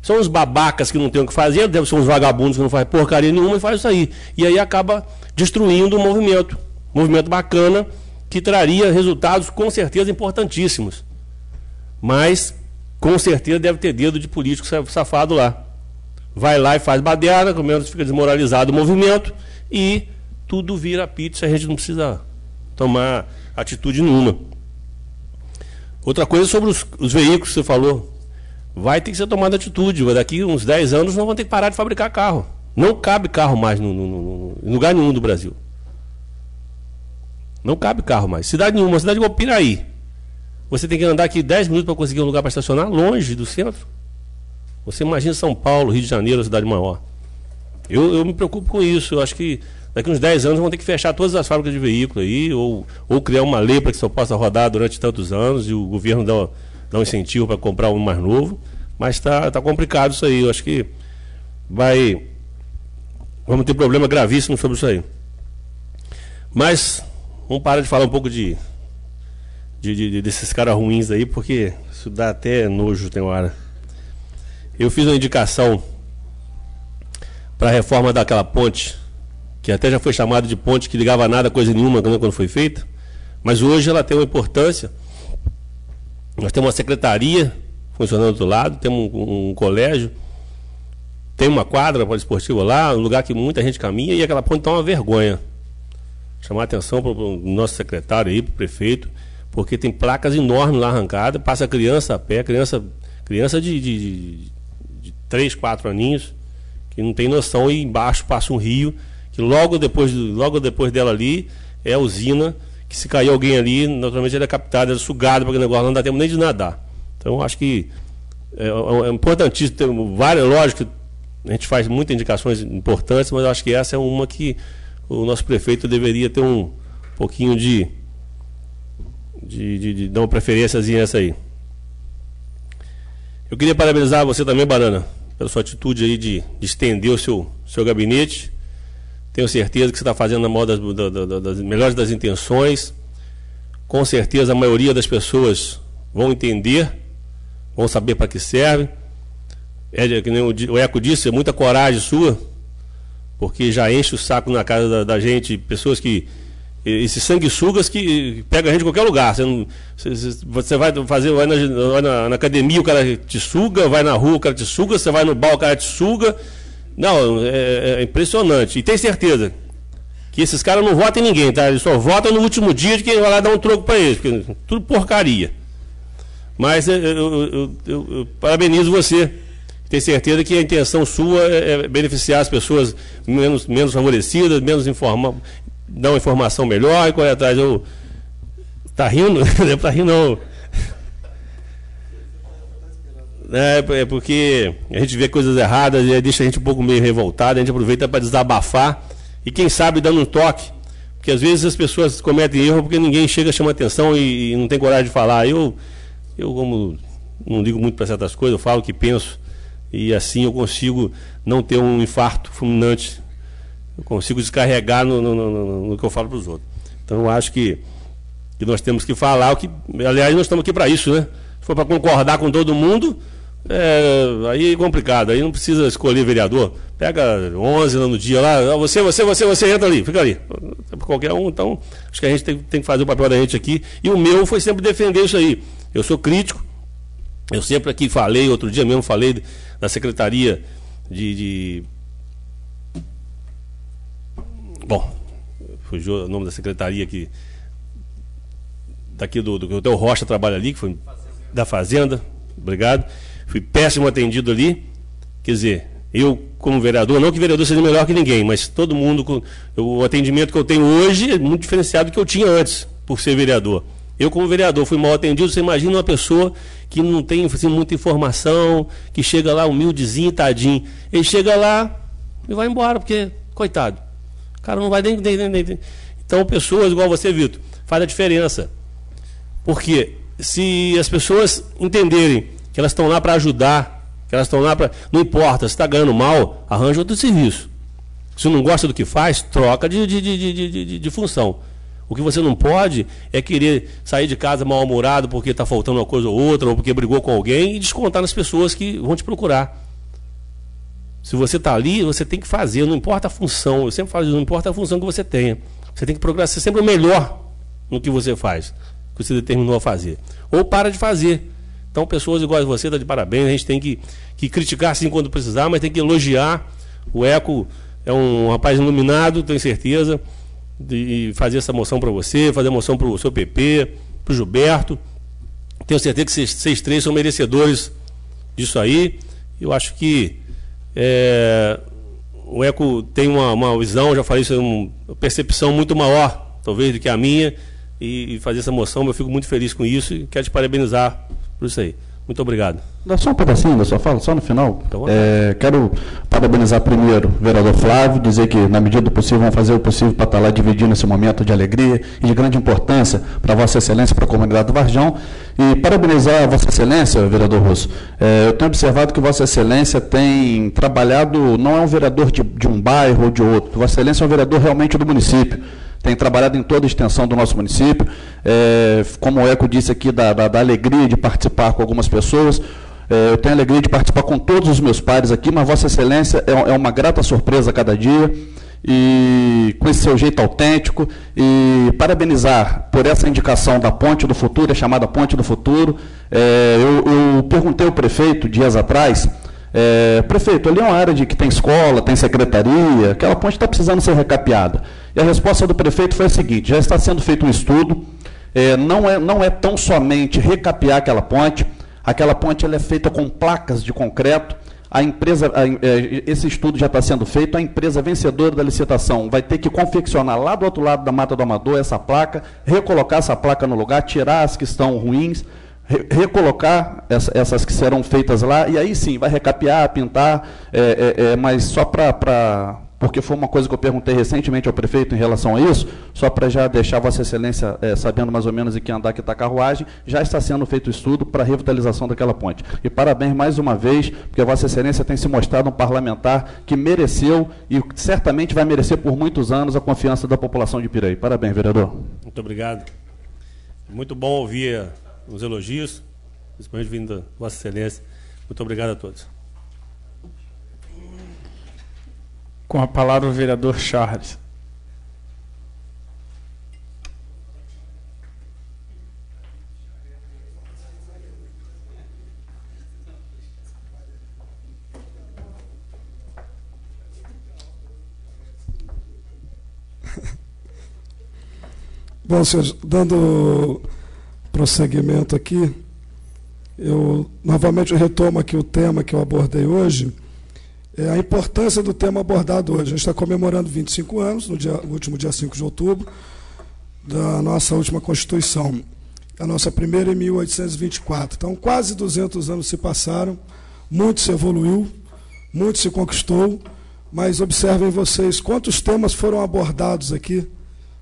G: São os babacas que não tem o que fazer, são os vagabundos que não fazem porcaria nenhuma e faz isso aí. E aí acaba destruindo o movimento. Um movimento bacana que traria resultados com certeza importantíssimos. Mas com certeza deve ter dedo de político safado lá. Vai lá e faz baderna, pelo menos fica desmoralizado o movimento e tudo vira pizza, a gente não precisa tomar atitude nenhuma. Outra coisa sobre os veículos que você falou. Vai ter que ser tomada atitude. Daqui uns 10 anos nós vamos ter que parar de fabricar carro. Não cabe carro mais em lugar nenhum do Brasil. Não cabe carro mais. Cidade nenhuma, cidade igual Piraí. Você tem que andar aqui 10 minutos para conseguir um lugar para estacionar, longe do centro. Você imagina São Paulo, Rio de Janeiro, a cidade maior. Eu me preocupo com isso. Eu acho que daqui uns 10 anos vão ter que fechar todas as fábricas de veículos aí, ou criar uma lei para que só possa rodar durante tantos anos e o governo dá um incentivo para comprar um mais novo. Mas tá complicado isso aí. Eu acho que vamos ter problema gravíssimo sobre isso aí. Mas vamos parar de falar um pouco desses caras ruins aí, porque isso dá até nojo, tem hora. Eu fiz uma indicação para a reforma daquela ponte, que até já foi chamada de ponte que ligava nada, coisa nenhuma, quando foi feita, mas hoje ela tem uma importância. Nós temos uma secretaria funcionando do lado, temos um colégio, tem uma quadra poliesportiva lá, um lugar que muita gente caminha, e aquela ponte está uma vergonha. Chamar a atenção para o nosso secretário aí, para o prefeito, porque tem placas enormes lá arrancadas, passa criança a pé, criança de 3, 4 aninhos, que não tem noção, e embaixo passa um rio, que logo depois dela ali é a usina, que se cair alguém ali, naturalmente ele é captado, é sugado, porque o negócio não dá tempo nem de nadar. Então acho que é importantíssimo ter várias, lógico que a gente faz muitas indicações importantes, mas acho que essa é uma que o nosso prefeito deveria ter um pouquinho de dar uma preferênciazinha essa aí. Eu queria parabenizar você também, Banana, pela sua atitude aí de estender o seu gabinete. Tenho certeza que você está fazendo na maior das melhores das intenções. Com certeza a maioria das pessoas vão entender, vão saber para que serve. Que nem o Eco disse, é muita coragem sua, porque já enche o saco na casa da gente, pessoas que... Esses sanguessugas que pegam a gente em qualquer lugar. Você vai na academia, o cara te suga, vai na rua, o cara te suga, você vai no bar, o cara te suga. Não, é impressionante. E tem certeza que esses caras não votam em ninguém, tá? Eles só votam no último dia de quem vai lá dar um troco para eles, porque tudo porcaria. Mas eu parabenizo você. Tenho certeza que a intenção sua é beneficiar as pessoas menos favorecidas, menos informadas, dar uma informação melhor e correr atrás. Tá rindo? Não é pra rir, não. É porque a gente vê coisas erradas e deixa a gente um pouco meio revoltado, a gente aproveita para desabafar e quem sabe dando um toque, porque às vezes as pessoas cometem erro porque ninguém chega a chamar atenção e não tem coragem de falar. Eu como não ligo muito para certas coisas, eu falo o que penso e assim eu consigo não ter um infarto fulminante. Eu consigo descarregar no que eu falo para os outros. Então eu acho que nós temos que falar o que. Aliás, nós estamos aqui para isso, né? Se for para concordar com todo mundo, aí é complicado. Aí não precisa escolher vereador. Pega 11 no dia lá, você entra ali, fica ali. Qualquer um, então, acho que a gente tem que fazer o papel da gente aqui. E o meu foi sempre defender isso aí. Eu sou crítico. Eu sempre aqui falei, outro dia mesmo falei da Secretaria Bom, fugiu o nome da secretaria que daqui do que o Theo Rocha trabalha ali, que foi da Fazenda, obrigado. Fui péssimo atendido ali. Quer dizer, eu como vereador, não que vereador seja melhor que ninguém, mas todo mundo, o atendimento que eu tenho hoje é muito diferenciado do que eu tinha antes, por ser vereador. Eu como vereador fui mal atendido. Você imagina uma pessoa que não tem assim, muita informação, que chega lá humildezinho, tadinho. Ele chega lá e vai embora, porque, coitado, o cara não vai nem. Então, pessoas igual você, Vitor, faz a diferença. Porque se as pessoas entenderem que elas estão lá para ajudar, que elas estão lá para... Não importa, se está ganhando mal, arranja outro serviço. Se não gosta do que faz, troca de função. O que você não pode é querer sair de casa mal-humorado porque está faltando uma coisa ou outra, ou porque brigou com alguém, e descontar nas pessoas que vão te procurar. Se você está ali, você tem que fazer, não importa a função. Eu sempre falo, não importa a função que você tenha. Você tem que procurar ser sempre o melhor no que você faz, que você determinou a fazer. Ou para de fazer. Então, pessoas iguais a você, está de parabéns. A gente tem que criticar sim quando precisar, mas tem que elogiar. O Eco é um rapaz iluminado, tenho certeza, de fazer essa moção para você, fazer a moção para o seu PP, para o Gilberto. Tenho certeza que vocês três são merecedores disso aí. Eu acho que o Eco tem uma visão, já falei isso, uma percepção muito maior, talvez, do que a minha, e fazer essa moção, eu fico muito feliz com isso e quero te parabenizar por isso aí. Muito obrigado.
I: Dá só um pedacinho da sua fala, só no final.
G: Então,
I: quero parabenizar primeiro o vereador Flávio, dizer que, na medida do possível, vamos fazer o possível para estar lá dividindo esse momento de alegria e de grande importância para Vossa Excelência, para a comunidade do Varjão. E parabenizar a Vossa Excelência, vereador Russo. Eu tenho observado que Vossa Excelência tem trabalhado, não é um vereador de um bairro ou de outro. Vossa Excelência é um vereador realmente do município. Tem trabalhado em toda a extensão do nosso município, como o Eco disse aqui, da alegria de participar com algumas pessoas. Eu tenho a alegria de participar com todos os meus pares aqui, mas Vossa Excelência é uma grata surpresa a cada dia, e com esse seu jeito autêntico, e parabenizar por essa indicação da Ponte do Futuro, a chamada Ponte do Futuro. Eu perguntei ao prefeito dias atrás, prefeito, ali é uma área que tem escola, tem secretaria, aquela ponte está precisando ser recapeada. E a resposta do prefeito foi a seguinte: já está sendo feito um estudo, não é tão somente recapear aquela ponte ela é feita com placas de concreto. A empresa, esse estudo já está sendo feito, a empresa vencedora da licitação vai ter que confeccionar lá do outro lado da Mata do Amador essa placa, recolocar essa placa no lugar, tirar as que estão ruins, recolocar essas que serão feitas lá, e aí sim, vai recapear, pintar, mas só porque foi uma coisa que eu perguntei recentemente ao prefeito em relação a isso, só para já deixar Vossa Excelência sabendo mais ou menos em que andar que está a carruagem, já está sendo feito o estudo para a revitalização daquela ponte. E parabéns mais uma vez, porque Vossa Excelência tem se mostrado um parlamentar que mereceu e certamente vai merecer por muitos anos a confiança da população de Piraí. Parabéns, vereador.
G: Muito obrigado. Muito bom ouvir os elogios, principalmente vindo da Vossa Excelência. Muito obrigado a todos.
B: Com a palavra o vereador Charles.
D: Bom, senhores, dando prosseguimento aqui, eu novamente retomo aqui o tema que eu abordei hoje, a importância do tema abordado hoje. A gente está comemorando 25 anos, no último dia 5 de outubro, da nossa última Constituição, a nossa primeira em 1824. Então, quase 200 anos se passaram, muito se evoluiu, muito se conquistou, mas observem vocês quantos temas foram abordados aqui,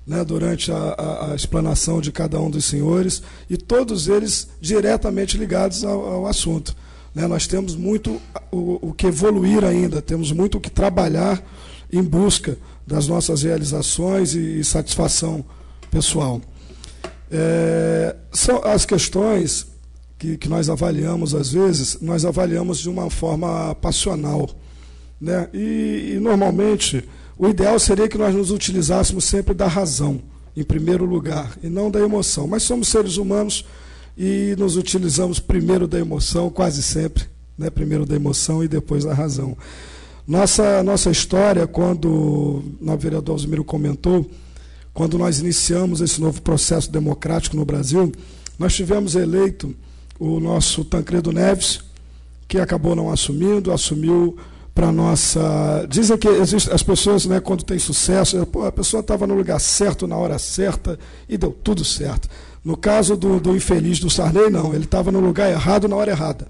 D: né, durante a explanação de cada um dos senhores, e todos eles diretamente ligados ao assunto. Nós temos muito o que evoluir ainda, temos muito o que trabalhar em busca das nossas realizações e satisfação pessoal. São as questões que nós avaliamos, às vezes, nós avaliamos de uma forma passional, né? E normalmente, o ideal seria que nós nos utilizássemos sempre da razão, em primeiro lugar, e não da emoção. Mas somos seres humanos e nos utilizamos primeiro da emoção, quase sempre, né? Primeiro da emoção e depois da razão. Nossa história, quando o vereador Alzimiro comentou, quando nós iniciamos esse novo processo democrático no Brasil, nós tivemos eleito o nosso Tancredo Neves, que acabou não assumiu para nossa... Dizem que as pessoas, né, quando tem sucesso, a pessoa estava no lugar certo, na hora certa, e deu tudo certo. No caso do infeliz do Sarney, não, ele estava no lugar errado, na hora errada.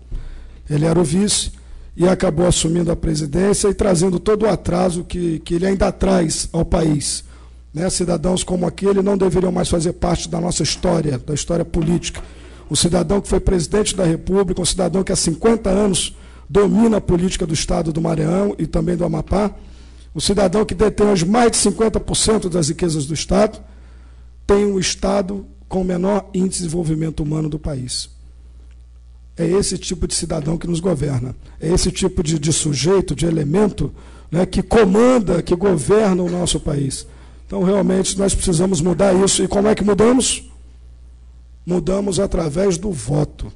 D: Ele era o vice e acabou assumindo a presidência e trazendo todo o atraso que ele ainda traz ao país, né? Cidadãos como aquele não deveriam mais fazer parte da nossa história, da história política. Um cidadão que foi presidente da República, um cidadão que há 50 anos domina a política do Estado do Maranhão e também do Amapá, um cidadão que detém hoje mais de 50% das riquezas do Estado, tem um Estado com o menor índice de desenvolvimento humano do país. É esse tipo de cidadão que nos governa. É esse tipo de sujeito, de elemento, né, que comanda, que governa o nosso país. Então, realmente, nós precisamos mudar isso. E como é que mudamos? Mudamos através do voto.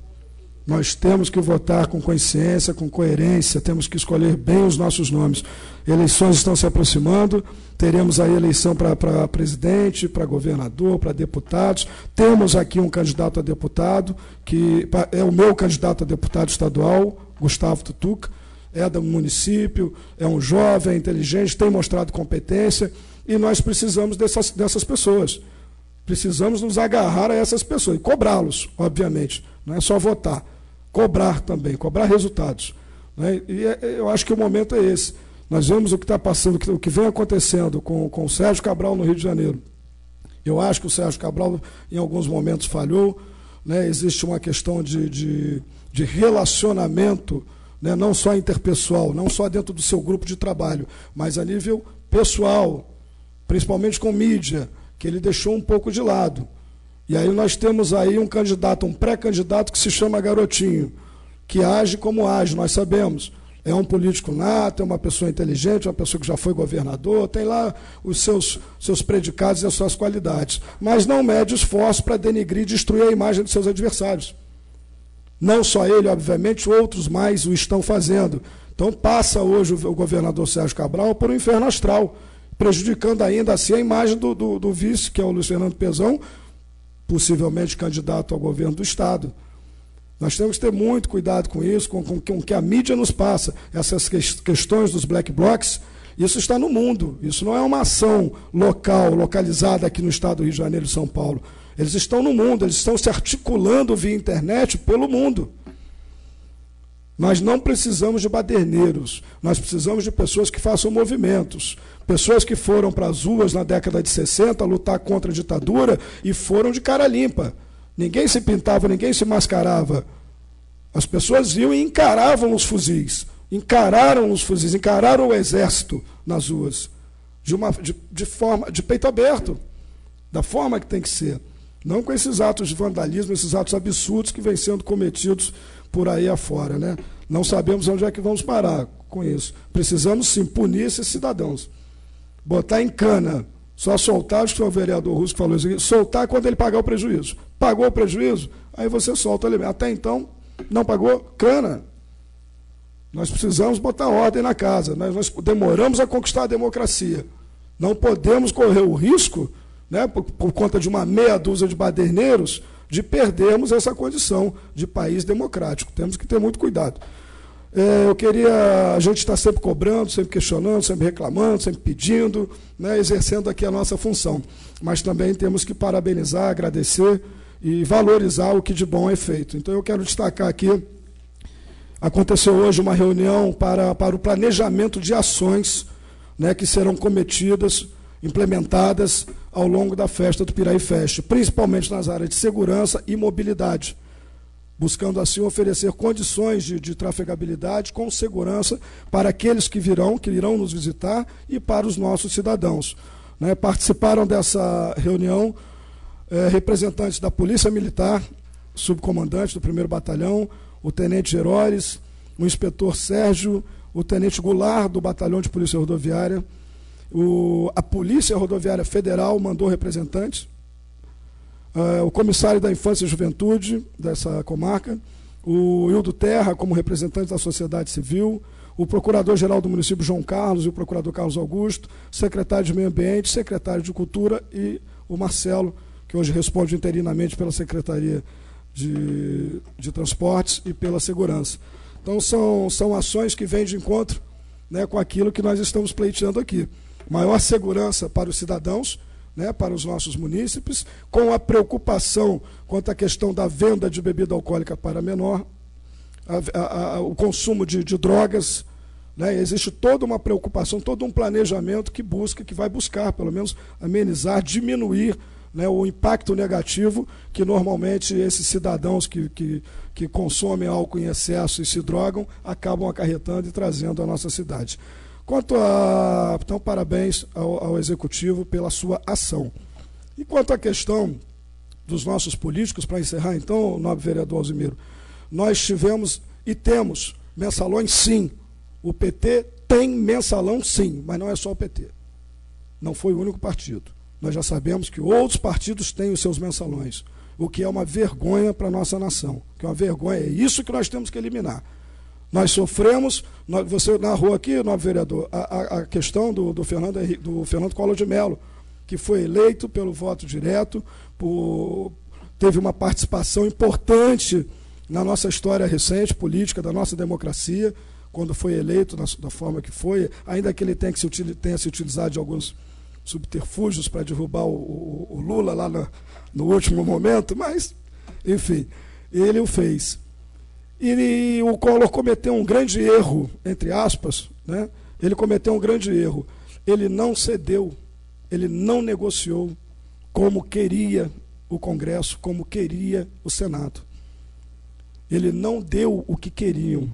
D: Nós temos que votar com consciência, com coerência, temos que escolher bem os nossos nomes. Eleições estão se aproximando, teremos aí eleição para presidente, para governador, para deputados. Temos aqui um candidato a deputado, que é o meu candidato a deputado estadual, Gustavo Tutuca, é do município, é um jovem, é inteligente, tem mostrado competência, e nós precisamos dessas pessoas. Precisamos nos agarrar a essas pessoas e cobrá-los, obviamente. Não é só votar. Cobrar também, cobrar resultados. Né? E eu acho que o momento é esse. Nós vemos o que está passando, o que vem acontecendo com o Sérgio Cabral no Rio de Janeiro. Eu acho que o Sérgio Cabral, em alguns momentos, falhou. Né? Existe uma questão de relacionamento, né? Não só interpessoal, não só dentro do seu grupo de trabalho, mas a nível pessoal, principalmente com mídia, que ele deixou um pouco de lado. E aí nós temos aí um candidato, um pré-candidato que se chama Garotinho, que age como age, nós sabemos. É um político nato, é uma pessoa inteligente, uma pessoa que já foi governador, tem lá os seus predicados e as suas qualidades. Mas não mede esforço para denigrir e destruir a imagem de seus adversários. Não só ele, obviamente, outros mais o estão fazendo. Então passa hoje o governador Sérgio Cabral por um inferno astral, prejudicando ainda assim a imagem do vice, que é o Luiz Fernando Pezão, possivelmente candidato ao governo do Estado. Nós temos que ter muito cuidado com isso, com o que a mídia nos passa. Essas questões dos black blocs, isso está no mundo. Isso não é uma ação local, localizada aqui no Estado do Rio de Janeiro e São Paulo. Eles estão no mundo, eles estão se articulando via internet pelo mundo. Nós não precisamos de baderneiros, nós precisamos de pessoas que façam movimentos, pessoas que foram para as ruas na década de 60 lutar contra a ditadura e foram de cara limpa. Ninguém se pintava, ninguém se mascarava. As pessoas iam e encaravam os fuzis, encararam o exército nas ruas, de peito aberto, da forma que tem que ser. Não com esses atos de vandalismo, esses atos absurdos que vêm sendo cometidos por aí afora, né? Não sabemos onde é que vamos parar com isso. Precisamos, sim, punir esses cidadãos. Botar em cana, só soltar, acho que foi o vereador Russo que falou isso aqui, soltar quando ele pagar o prejuízo. Pagou o prejuízo, aí você solta ele. Até então, não pagou, cana. Nós precisamos botar ordem na casa. Nós demoramos a conquistar a democracia. Não podemos correr o risco, né, por conta de uma meia dúzia de baderneiros, de perdermos essa condição de país democrático. Temos que ter muito cuidado. A gente está sempre cobrando, sempre questionando, sempre reclamando, sempre pedindo, né, exercendo aqui a nossa função. Mas também temos que parabenizar, agradecer e valorizar o que de bom é feito. Então eu quero destacar aqui, aconteceu hoje uma reunião para o planejamento de ações, né, que serão cometidas, implementadas ao longo da festa do Piraí Fest, principalmente nas áreas de segurança e mobilidade, buscando assim oferecer condições de trafegabilidade com segurança para aqueles que irão nos visitar e para os nossos cidadãos. Né, participaram dessa reunião representantes da Polícia Militar, subcomandante do 1º Batalhão, o Tenente Geroles, o Inspetor Sérgio, o Tenente Goulart do Batalhão de Polícia Rodoviária, a Polícia Rodoviária Federal mandou representantes, o Comissário da Infância e Juventude dessa comarca, o Hildo Terra como representante da sociedade civil, o Procurador-Geral do município João Carlos e o Procurador Carlos Augusto, secretário de Meio Ambiente, secretário de Cultura e o Marcelo, que hoje responde interinamente pela Secretaria de Transportes e pela Segurança. Então são ações que vêm de encontro, né, com aquilo que nós estamos pleiteando aqui. Maior segurança para os cidadãos, né, para os nossos munícipes, com a preocupação quanto à questão da venda de bebida alcoólica para menor, o consumo de drogas, né? Existe toda uma preocupação, todo um planejamento que vai buscar, pelo menos, amenizar, diminuir, né, o impacto negativo que normalmente esses cidadãos que consomem álcool em excesso e se drogam acabam acarretando e trazendo à nossa cidade. Então, parabéns ao Executivo pela sua ação. E quanto à questão dos nossos políticos, para encerrar então, nobre vereador Alzimiro, nós tivemos e temos mensalões, sim. O PT tem mensalão, sim, mas não é só o PT. Não foi o único partido. Nós já sabemos que outros partidos têm os seus mensalões, o que é uma vergonha para a nossa nação. Que é uma vergonha, é isso que nós temos que eliminar. Nós sofremos, você narrou aqui, nobre vereador, a questão do Fernando Collor de Mello, que foi eleito pelo voto direto, teve uma participação importante na nossa história recente, política, da nossa democracia, quando foi eleito da forma que foi, ainda que ele tenha se utilizado de alguns subterfúgios para derrubar o Lula lá no último momento, mas, enfim, ele o fez. E o Collor cometeu um grande erro, entre aspas, né? Ele cometeu um grande erro. Ele não cedeu, ele não negociou como queria o Congresso, como queria o Senado. Ele não deu o que queriam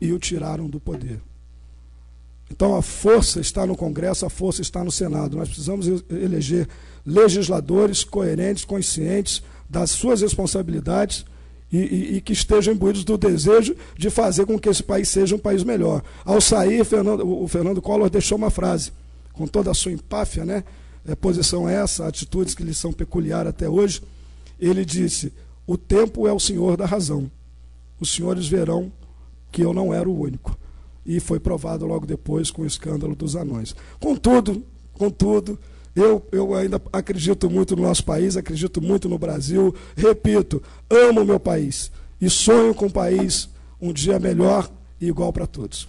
D: e o tiraram do poder. Então a força está no Congresso, a força está no Senado. Nós precisamos eleger legisladores coerentes, conscientes das suas responsabilidades e que estejam imbuídos do desejo de fazer com que esse país seja um país melhor. Ao sair, o Fernando Collor deixou uma frase, com toda a sua empáfia, né? Posição essa, atitudes que lhe são peculiares até hoje. Ele disse: o tempo é o senhor da razão. Os senhores verão que eu não era o único. E foi provado logo depois com o escândalo dos anões. Contudo, eu ainda acredito muito no nosso país, acredito muito no Brasil. Repito, amo o meu país e sonho com um país um dia melhor e igual para todos.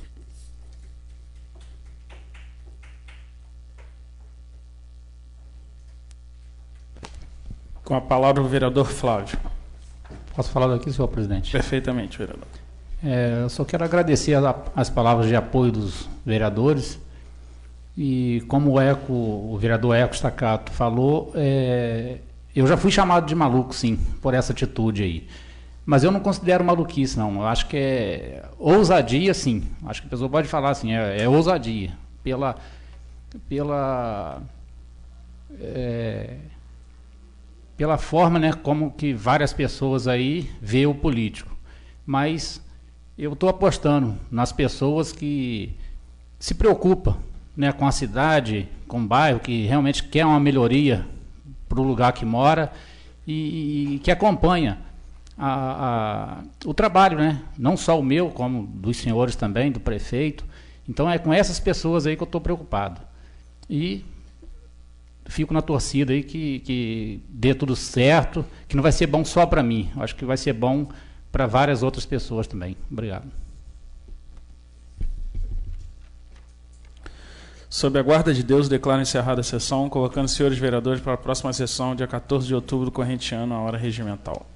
B: Com a palavra o vereador Flávio.
F: Posso falar daqui, senhor presidente?
B: Perfeitamente, vereador.
F: Eu só quero agradecer as palavras de apoio dos vereadores e como o vereador Eco Staccato falou, eu já fui chamado de maluco, sim, por essa atitude aí. Mas eu não considero maluquice, não. Eu acho que é ousadia, sim. Acho que a pessoa pode falar assim, é ousadia. Pela forma, né, como que várias pessoas aí veem o político. Mas eu estou apostando nas pessoas que se preocupam, né, com a cidade, com o bairro, que realmente quer uma melhoria para o lugar que mora e que acompanha o trabalho, né, não só o meu, como dos senhores também, do prefeito. Então é com essas pessoas aí que eu estou preocupado. E fico na torcida aí que dê tudo certo, que não vai ser bom só para mim, acho que vai ser bom para várias outras pessoas também. Obrigado.
B: Sob a guarda de Deus, declaro encerrada a sessão, colocando os senhores vereadores para a próxima sessão, dia 14 de outubro do corrente ano, à hora regimental.